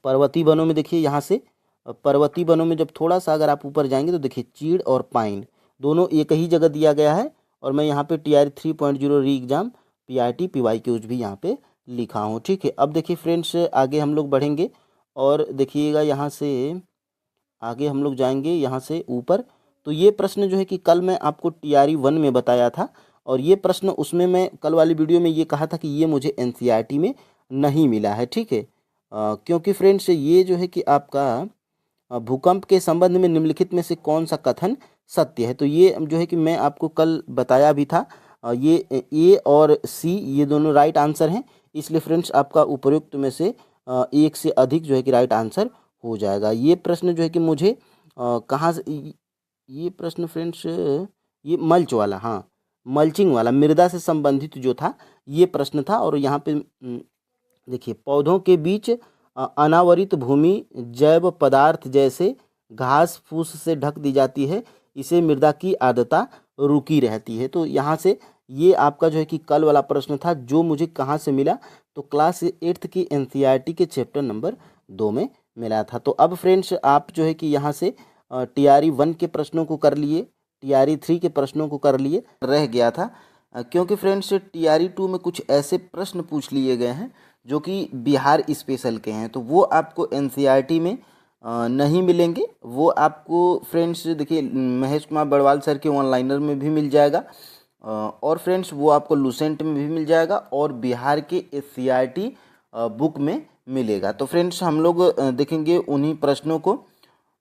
पर्वतीय वनों में देखिए यहाँ से पर्वतीय वनों में जब थोड़ा सा अगर आप ऊपर जाएंगे तो देखिए चीड़ और पाइन दोनों एक ही जगह दिया गया है। और मैं यहाँ पे TR 3.0 री एग्जाम PRT PYQs भी यहाँ पे लिखा हूँ, ठीक है। अब देखिए फ्रेंड्स आगे हम लोग बढ़ेंगे और देखिएगा यहाँ से आगे हम लोग जाएंगे यहाँ से ऊपर। तो ये प्रश्न जो है कि कल मैं आपको TRE 1 में बताया था और ये प्रश्न उसमें मैं कल वाली वीडियो में ये कहा था कि ये मुझे एनसीईआरटी में नहीं मिला है, ठीक है। क्योंकि फ्रेंड्स ये जो है कि आपका भूकंप के संबंध में निम्नलिखित में से कौन सा कथन सत्य है। तो ये जो है कि मैं आपको कल बताया भी था, ये ए और सी ये दोनों राइट आंसर हैं, इसलिए फ्रेंड्स आपका उपयुक्त में से एक से अधिक जो है कि राइट आंसर हो जाएगा। ये प्रश्न जो है कि मुझे कहाँ से ये प्रश्न फ्रेंड्स ये मल्च वाला, हाँ मल्चिंग वाला, मृदा से संबंधित जो था ये प्रश्न था। और यहाँ पे देखिए पौधों के बीच अनावरित भूमि जैव पदार्थ जैसे घास फूस से ढक दी जाती है, इसे मृदा की आर्द्रता रुकी रहती है। तो यहाँ से ये आपका जो है कि कल वाला प्रश्न था जो मुझे कहाँ से मिला, तो क्लास 8th की एनसीईआरटी के चैप्टर नंबर 2 में मिला था। तो अब फ्रेंड्स आप जो है कि यहाँ से TRE 1 के प्रश्नों को कर लिए, TRE 3 के प्रश्नों को कर लिए, रह गया था क्योंकि फ्रेंड्स TRE 2 में कुछ ऐसे प्रश्न पूछ लिए गए हैं जो कि बिहार स्पेशल के हैं, तो वो आपको एनसीईआरटी में नहीं मिलेंगे। वो आपको फ्रेंड्स देखिए महेश कुमार बड़वाल सर के ऑनलाइनर में भी मिल जाएगा और फ्रेंड्स वो आपको लूसेंट में भी मिल जाएगा और बिहार के एससीईआरटी बुक में मिलेगा। तो फ्रेंड्स हम लोग देखेंगे उन्हीं प्रश्नों को।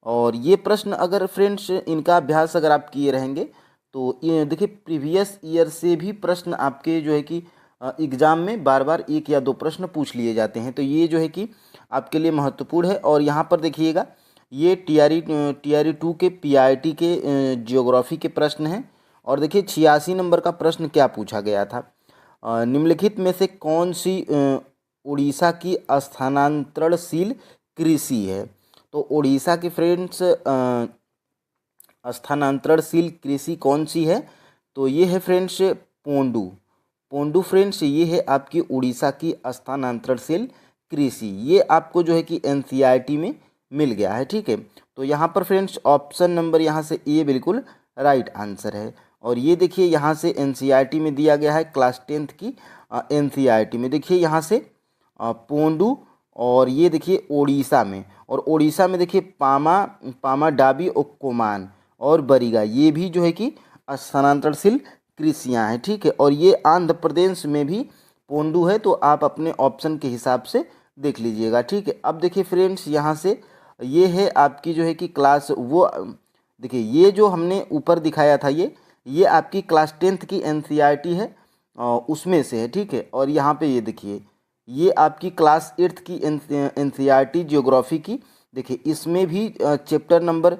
और ये प्रश्न अगर फ्रेंड्स इनका अभ्यास अगर आप किए रहेंगे तो ये देखिए प्रीवियस ईयर से भी प्रश्न आपके जो है कि एग्ज़ाम में बार बार 1 या 2 प्रश्न पूछ लिए जाते हैं, तो ये जो है कि आपके लिए महत्वपूर्ण है। और यहाँ पर देखिएगा ये TRE 2 के PRT के जियोग्राफी के प्रश्न हैं। और देखिए 86 नंबर का प्रश्न क्या पूछा गया था, निम्नलिखित में से कौन सी उड़ीसा की स्थानांतरणशील कृषि है। तो उड़ीसा के फ्रेंड्स स्थानांतरणशील कृषि कौन सी है, तो ये है फ्रेंड्स पोंडू। पोंडू फ्रेंड्स ये है आपकी उड़ीसा की स्थानांतरणशील कृषि, ये आपको जो है कि एनसीईआरटी में मिल गया है, ठीक है। तो यहाँ पर फ्रेंड्स ऑप्शन नंबर यहाँ से ए बिल्कुल राइट आंसर है। और ये देखिए यहाँ से एनसीईआरटी में दिया गया है क्लास 10th की एनसीईआरटी में, देखिए यहाँ से पोंडू और ये देखिए उड़ीसा में, और उड़ीसा में देखिए पामा डाबी और कोमान और बरीगा, ये भी जो है कि स्थानांतरणशील कृषियाँ हैं, ठीक है। और ये आंध्र प्रदेश में भी पोंडू है, तो आप अपने ऑप्शन के हिसाब से देख लीजिएगा, ठीक है। अब देखिए फ्रेंड्स यहाँ से ये है आपकी जो है कि क्लास वो देखिए ये जो हमने ऊपर दिखाया था ये आपकी क्लास 10th की एनसीईआरटी है उसमें से है, ठीक है। और यहाँ पे ये देखिए ये आपकी क्लास 8th की एनसीईआरटी ज्योग्राफी की, देखिए इसमें भी चैप्टर नंबर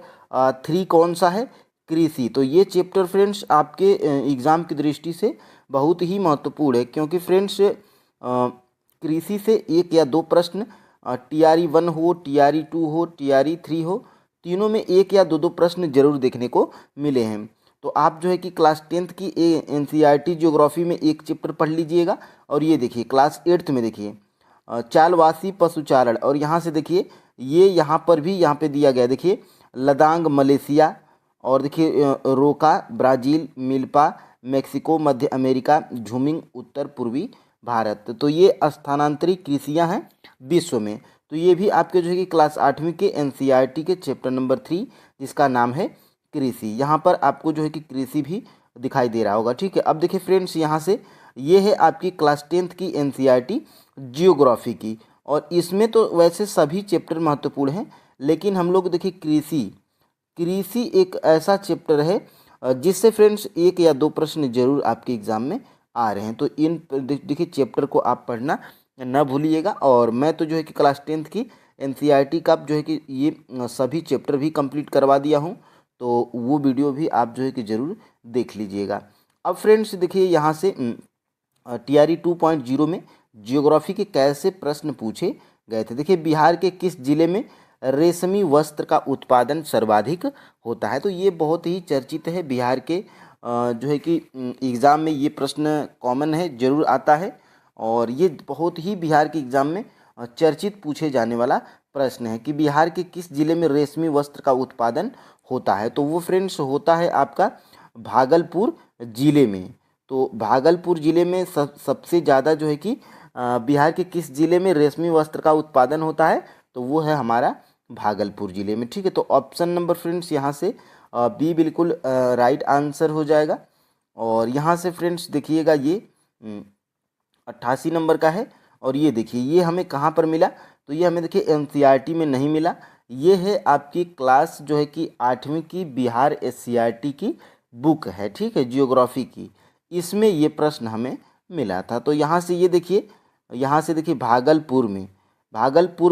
3 कौन सा है, कृषि। तो ये चैप्टर फ्रेंड्स आपके एग्ज़ाम की दृष्टि से बहुत ही महत्वपूर्ण है, क्योंकि फ्रेंड्स कृषि से 1 या 2 प्रश्न TRE 1 हो, TRE 2 हो, TRE 3 हो, तीनों में 1 या 2 प्रश्न जरूर देखने को मिले हैं। तो आप जो है कि क्लास 10th की एनसीईआरटी ज्योग्राफी में एक चैप्टर पढ़ लीजिएगा। और ये देखिए क्लास 8th में देखिए चालवासी पशुचारण, और यहाँ से देखिए ये यहाँ पर भी यहाँ पे दिया गया, देखिए लदांग मलेशिया, और देखिए रोका ब्राज़ील, मिल्पा मेक्सिको, मध्य अमेरिका, झूमिंग उत्तर पूर्वी भारत। तो ये स्थानांतरित कृषियाँ हैं विश्व में। तो ये भी आपके जो है कि क्लास 8वीं के एनसीईआरटी के चैप्टर नंबर 3 जिसका नाम है कृषि। यहाँ पर आपको जो है कि कृषि भी दिखाई दे रहा होगा। ठीक है, अब देखिए फ्रेंड्स, यहाँ से ये है आपकी क्लास 10th की एनसीईआरटी जियोग्राफी की। और इसमें तो वैसे सभी चैप्टर महत्वपूर्ण हैं, लेकिन हम लोग देखिए कृषि कृषि एक ऐसा चैप्टर है जिससे फ्रेंड्स एक या दो प्रश्न जरूर आपके एग्जाम में आ रहे हैं। तो इन देखिए चैप्टर को आप पढ़ना न भूलिएगा। और मैं तो जो है कि क्लास 10th की एनसीईआरटी का जो है कि ये सभी चैप्टर भी कंप्लीट करवा दिया हूँ, तो वो वीडियो भी आप जो है कि ज़रूर देख लीजिएगा। अब फ्रेंड्स देखिए यहाँ से टीआरई 2.0 में जियोग्राफी के कैसे प्रश्न पूछे गए थे। देखिए बिहार के किस जिले में रेशमी वस्त्र का उत्पादन सर्वाधिक होता है। तो ये बहुत ही चर्चित है, बिहार के जो है कि एग्ज़ाम में ये प्रश्न कॉमन है, जरूर आता है। और ये बहुत ही बिहार के एग्ज़ाम में चर्चित पूछे जाने वाला प्रश्न है कि बिहार के किस जिले में रेशमी वस्त्र का उत्पादन होता है। तो वो फ्रेंड्स होता है आपका भागलपुर जिले में। तो भागलपुर जिले में सबसे ज़्यादा जो है कि बिहार के किस जिले में रेशमी वस्त्र का उत्पादन होता है, तो वो है हमारा भागलपुर जिले में। ठीक है, तो ऑप्शन नंबर फ्रेंड्स यहाँ से बी बिल्कुल राइट आंसर हो जाएगा। और यहाँ से फ्रेंड्स देखिएगा ये 88 नंबर का है। और ये देखिए ये हमें कहाँ पर मिला, तो ये हमें देखिए एनसीईआरटी में नहीं मिला। ये है आपकी क्लास जो है कि 8वीं की बिहार एससीईआरटी की बुक है। ठीक है, जियोग्राफी की, इसमें ये प्रश्न हमें मिला था। तो यहाँ से ये देखिए, यहाँ से देखिए भागलपुर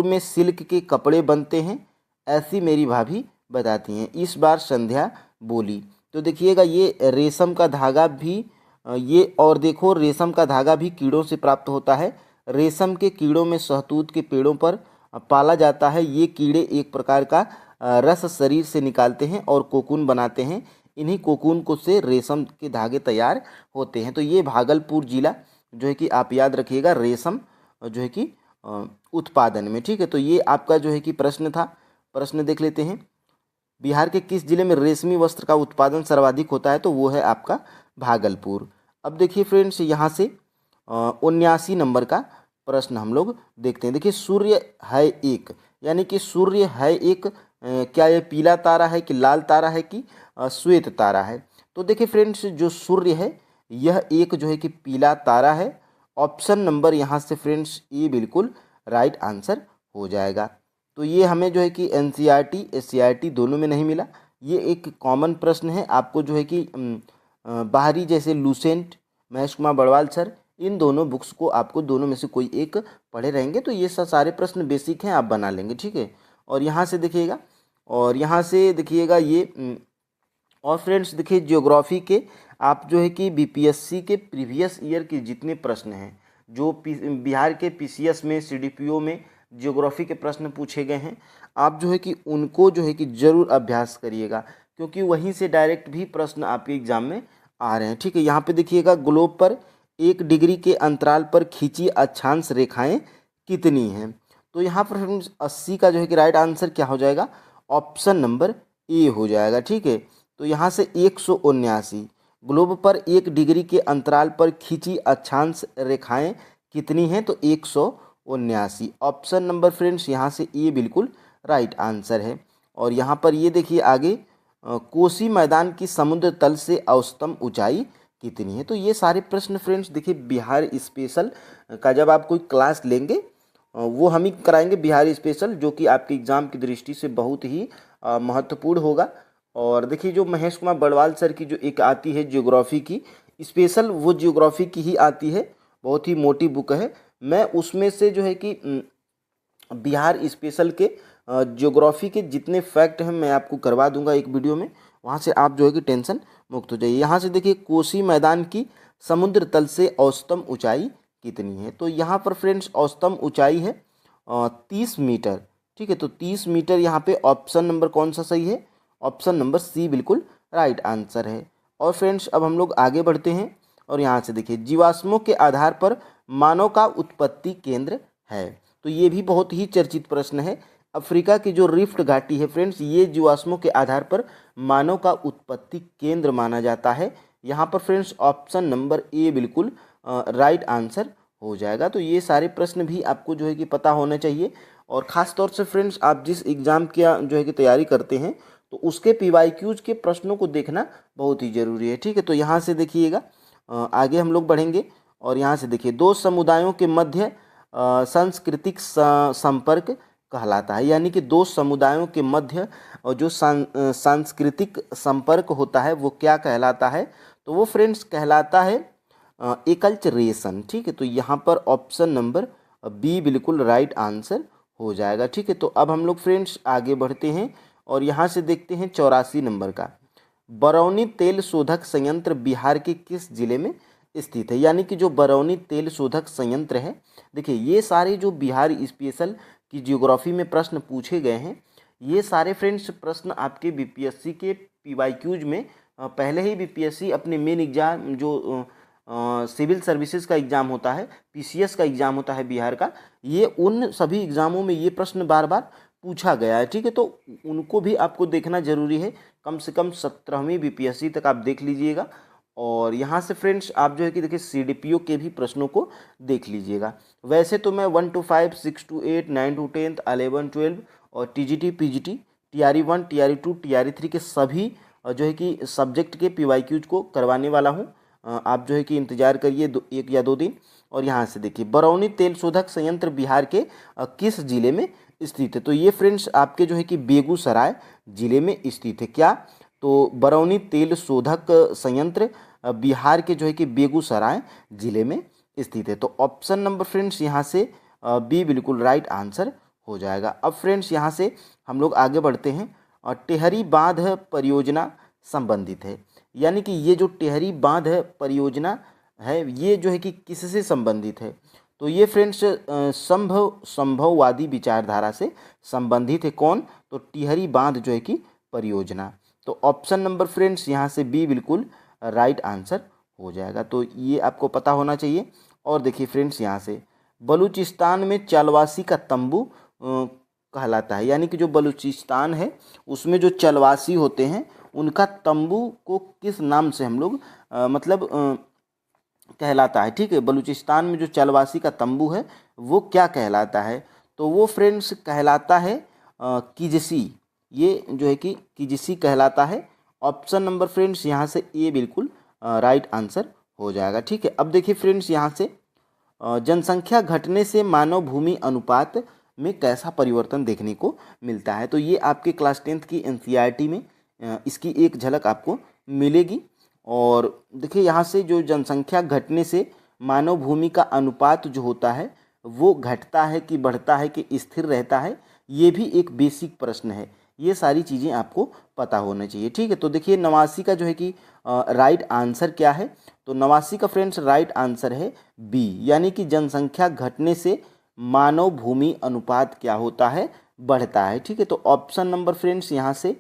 में सिल्क के कपड़े बनते हैं, ऐसी मेरी भाभी बताती हैं, इस बार संध्या बोली। तो देखिएगा ये रेशम का धागा भी ये, और देखो रेशम का धागा भी कीड़ों से प्राप्त होता है। रेशम के कीड़ों में शहतूत के पेड़ों पर पाला जाता है। ये कीड़े एक प्रकार का रस शरीर से निकालते हैं और कोकून बनाते हैं। इन्हीं कोकून को से रेशम के धागे तैयार होते हैं। तो ये भागलपुर जिला जो है कि आप याद रखिएगा रेशम जो है कि उत्पादन में। ठीक है, तो ये आपका जो है कि प्रश्न था। प्रश्न देख लेते हैं, बिहार के किस जिले में रेशमी वस्त्र का उत्पादन सर्वाधिक होता है, तो वो है आपका भागलपुर। अब देखिए फ्रेंड्स यहाँ से 79 नंबर का प्रश्न हम लोग देखते हैं। देखिए सूर्य है एक, यानी कि सूर्य है एक, क्या ये पीला तारा है कि लाल तारा है कि श्वेत तारा है। तो देखिए फ्रेंड्स जो सूर्य है यह एक जो है कि पीला तारा है। ऑप्शन नंबर यहाँ से फ्रेंड्स ये बिल्कुल राइट आंसर हो जाएगा। तो ये हमें जो है कि एनसीईआरटी एससीईआरटी दोनों में नहीं मिला। ये एक कॉमन प्रश्न है, आपको जो है कि बाहरी जैसे लूसेंट, महेश कुमार बड़वाल सर, इन दोनों बुक्स को आपको दोनों में से कोई एक पढ़े रहेंगे, तो ये सारे प्रश्न बेसिक हैं, आप बना लेंगे। ठीक है, और यहाँ से देखिएगा, और यहाँ से देखिएगा ये और फ्रेंड्स देखिए ज्योग्राफी के आप जो है कि बीपीएससी के प्रीवियस ईयर के जितने प्रश्न हैं, जो बिहार के पीसीएस में सीडीपीओ में ज्योग्राफी के प्रश्न पूछे गए हैं, आप जो है कि उनको जो है कि ज़रूर अभ्यास करिएगा, क्योंकि वहीं से डायरेक्ट भी प्रश्न आपके एग्जाम में आ रहे हैं। ठीक है, यहाँ पे देखिएगा ग्लोब पर 1 डिग्री के अंतराल पर खींची अक्षांश रेखाएं कितनी हैं। तो यहाँ पर फ्रेंड्स 80 का जो है कि राइट आंसर क्या हो जाएगा, ऑप्शन नंबर ए हो जाएगा। ठीक है, तो यहाँ से 179 ग्लोब पर 1 डिग्री के अंतराल पर खींची अक्षांश रेखाएं कितनी हैं, तो 179 ऑप्शन नंबर फ्रेंड्स यहाँ से ए बिल्कुल राइट आंसर है। और यहाँ पर ये देखिए आगे कोसी मैदान की समुद्र तल से औसतम ऊंचाई कितनी है। तो ये सारे प्रश्न फ्रेंड्स देखिए बिहार स्पेशल का जब आप कोई क्लास लेंगे वो हम ही कराएंगे, बिहार स्पेशल, जो कि आपके एग्ज़ाम की दृष्टि से बहुत ही महत्वपूर्ण होगा। और देखिए जो महेश कुमार बड़वाल सर की जो एक आती है ज्योग्राफी की स्पेशल, वो ज्योग्राफी की ही आती है, बहुत ही मोटी बुक है। मैं उसमें से जो है कि बिहार स्पेशल के ज्योग्राफी के जितने फैक्ट हैं मैं आपको करवा दूंगा एक वीडियो में, वहाँ से आप जो है कि टेंशन मुक्त हो जाइए। यहाँ से देखिए कोसी मैदान की समुद्र तल से औसतम ऊंचाई कितनी है। तो यहाँ पर फ्रेंड्स औसतम ऊंचाई है 30 मीटर। ठीक है, तो 30 मीटर यहाँ पे ऑप्शन नंबर कौन सा सही है, ऑप्शन नंबर सी बिल्कुल राइट आंसर है। और फ्रेंड्स अब हम लोग आगे बढ़ते हैं, और यहाँ से देखिए जीवाश्मों के आधार पर मानव का उत्पत्ति केंद्र है। तो ये भी बहुत ही चर्चित प्रश्न है। अफ्रीका की जो रिफ्ट घाटी है फ्रेंड्स, ये जीवाश्मों के आधार पर मानव का उत्पत्ति केंद्र माना जाता है। यहाँ पर फ्रेंड्स ऑप्शन नंबर ए बिल्कुल राइट आंसर हो जाएगा। तो ये सारे प्रश्न भी आपको जो है कि पता होना चाहिए। और ख़ास तौर से फ्रेंड्स, आप जिस एग्ज़ाम की जो है कि तैयारी करते हैं तो उसके PYQs के प्रश्नों को देखना बहुत ही ज़रूरी है। ठीक है, तो यहाँ से देखिएगा, आगे हम लोग बढ़ेंगे और यहाँ से देखिए, दो समुदायों के मध्य सांस्कृतिक संपर्क कहलाता है। यानी कि दो समुदायों के मध्य और जो सांस्कृतिक संपर्क होता है वो क्या कहलाता है? तो वो फ्रेंड्स कहलाता है एकल्चरेशन। ठीक है, तो यहाँ पर ऑप्शन नंबर बी बिल्कुल राइट आंसर हो जाएगा। ठीक है, तो अब हम लोग फ्रेंड्स आगे बढ़ते हैं और यहाँ से देखते हैं 84 नंबर का, बरौनी तेल शोधक संयंत्र बिहार के किस जिले में स्थित है? यानी कि जो बरौनी तेल शोधक संयंत्र है, देखिए ये सारे जो बिहार स्पेशल की जियोग्राफी में प्रश्न पूछे गए हैं, ये सारे फ्रेंड्स प्रश्न आपके BPSC के PYQs में पहले ही BPSC अपने मेन एग्जाम जो सिविल सर्विसेज का एग्ज़ाम होता है, PCS का एग्ज़ाम होता है बिहार का, ये उन सभी एग्ज़ामों में ये प्रश्न बार बार पूछा गया है। ठीक है, तो उनको भी आपको देखना जरूरी है। कम से कम 17वीं BPSC तक आप देख लीजिएगा। और यहाँ से फ्रेंड्स आप जो है कि देखिए CDPO के भी प्रश्नों को देख लीजिएगा। वैसे तो मैं 1 to 5, 6 to 8, 9 to 10, 11, 12 और TGT, PGT, TRE1, TRE2, TRE3 के सभी जो है कि सब्जेक्ट के PYQs को करवाने वाला हूँ। आप जो है कि इंतज़ार करिए 1 या 2 दिन। और यहाँ से देखिए, बरौनी तेल शोधक संयंत्र बिहार के किस जिले में स्थित है? तो ये फ्रेंड्स आपके जो है कि बेगूसराय जिले में स्थित है। क्या? तो बरौनी तेल शोधक संयंत्र बिहार के जो है कि बेगूसराय जिले में स्थित है। तो ऑप्शन नंबर फ्रेंड्स यहाँ से बी बिल्कुल राइट आंसर हो जाएगा। अब फ्रेंड्स यहाँ से हम लोग आगे बढ़ते हैं और टेहरी बांध परियोजना संबंधित है। यानी कि ये जो टेहरी बांध परियोजना है ये जो है कि किससे संबंधित है? तो ये फ्रेंड्स संभववादी विचारधारा से संबंधित है। कौन? तो टिहरी बांध जो है कि परियोजना। तो ऑप्शन नंबर फ्रेंड्स यहाँ से बी बिल्कुल राइट आंसर हो जाएगा। तो ये आपको पता होना चाहिए। और देखिए फ्रेंड्स, यहाँ से बलूचिस्तान में चलवासी का तंबू कहलाता है। यानी कि जो बलूचिस्तान है उसमें जो चलवासी होते हैं उनका तंबू को किस नाम से हम लोग कहलाता है? ठीक है, बलूचिस्तान में जो चलवासी का तंबू है वो क्या कहलाता है? तो वो फ्रेंड्स कहलाता है किजसी। ये जो है कि किजसी कहलाता है। ऑप्शन नंबर फ्रेंड्स यहाँ से ए बिल्कुल राइट आंसर हो जाएगा। ठीक है, अब देखिए फ्रेंड्स, यहाँ से जनसंख्या घटने से मानव भूमि अनुपात में कैसा परिवर्तन देखने को मिलता है? तो ये आपके क्लास 10th की NCERT में इसकी एक झलक आपको मिलेगी। और देखिए यहाँ से जो जनसंख्या घटने से मानव भूमि का अनुपात जो होता है वो घटता है कि बढ़ता है कि स्थिर रहता है, ये भी एक बेसिक प्रश्न है। ये सारी चीज़ें आपको पता होना चाहिए। ठीक है, तो देखिए 89 का जो है कि राइट आंसर क्या है? तो 89 का फ्रेंड्स राइट आंसर है बी, यानी कि जनसंख्या घटने से मानव भूमि अनुपात क्या होता है? बढ़ता है। ठीक है, तो ऑप्शन नंबर फ्रेंड्स यहाँ से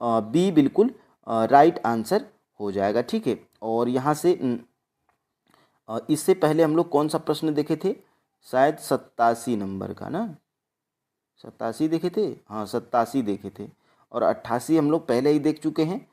बी बिल्कुल राइट आंसर हो जाएगा। ठीक है, और यहाँ से इससे पहले हम लोग कौन सा प्रश्न देखे थे? शायद 87 नंबर का ना, 87 देखे थे। हाँ, 87 देखे थे। और 88 हम लोग पहले ही देख चुके हैं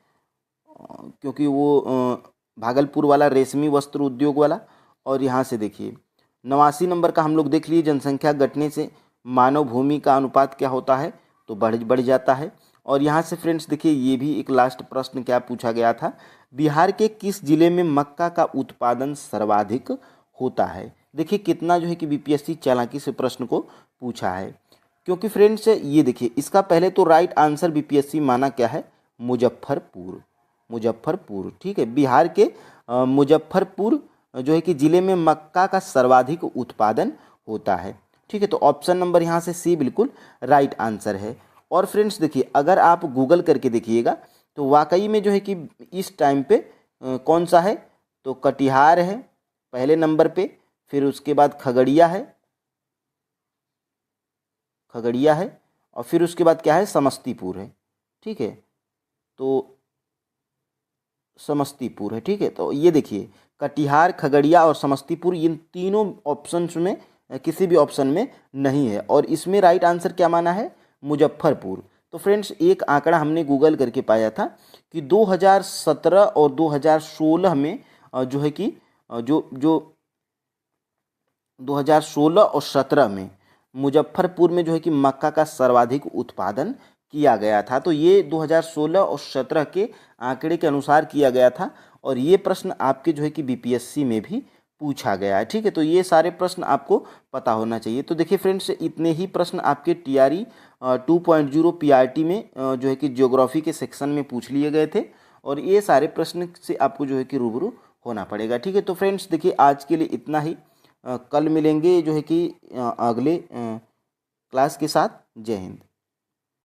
क्योंकि वो भागलपुर वाला रेशमी वस्त्र उद्योग वाला। और यहाँ से देखिए 89 नंबर का हम लोग देख लिए, जनसंख्या घटने से मानव भूमि का अनुपात क्या होता है? तो बढ़ जाता है। और यहाँ से फ्रेंड्स देखिए, ये भी एक लास्ट प्रश्न क्या पूछा गया था, बिहार के किस जिले में मक्का का उत्पादन सर्वाधिक होता है? देखिए कितना जो है कि BPSC चालाकी से प्रश्न को पूछा है। क्योंकि फ्रेंड्स ये देखिए, इसका पहले तो राइट आंसर BPSC माना क्या है? मुजफ्फरपुर। मुजफ्फरपुर, ठीक है, बिहार के मुजफ्फरपुर जो है कि ज़िले में मक्का का सर्वाधिक उत्पादन होता है। ठीक है, तो ऑप्शन नंबर यहाँ से सी बिल्कुल राइट आंसर है। और फ्रेंड्स देखिए, अगर आप गूगल करके देखिएगा तो वाकई में जो है कि इस टाइम पे कौन सा है? तो कटिहार है पहले नंबर पे, फिर उसके बाद खगड़िया है, और फिर उसके बाद क्या है? समस्तीपुर है। ठीक है, तो समस्तीपुर है। ठीक है, तो ये देखिए कटिहार, खगड़िया और समस्तीपुर, इन तीनों ऑप्शंस में किसी भी ऑप्शन में नहीं है। और इसमें राइट आंसर क्या माना है? मुजफ्फरपुर। तो फ्रेंड्स एक आंकड़ा हमने गूगल करके पाया था कि 2017 और 2016 में जो है कि जो 2016 और 17 में मुजफ्फरपुर में जो है कि मक्का का सर्वाधिक उत्पादन किया गया था। तो ये 2016 और 17 के आंकड़े के अनुसार किया गया था और ये प्रश्न आपके जो है कि बीपीएससी में भी पूछा गया है। ठीक है, तो ये सारे प्रश्न आपको पता होना चाहिए। तो देखिए फ्रेंड्स, इतने ही प्रश्न आपके टीआरई 2.0 पीआरटी में जो है कि ज्योग्राफी के सेक्शन में पूछ लिए गए थे और ये सारे प्रश्न से आपको जो है कि रूबरू होना पड़ेगा। ठीक है, तो फ्रेंड्स देखिए आज के लिए इतना ही। कल मिलेंगे जो है कि अगले क्लास के साथ। जय हिंद।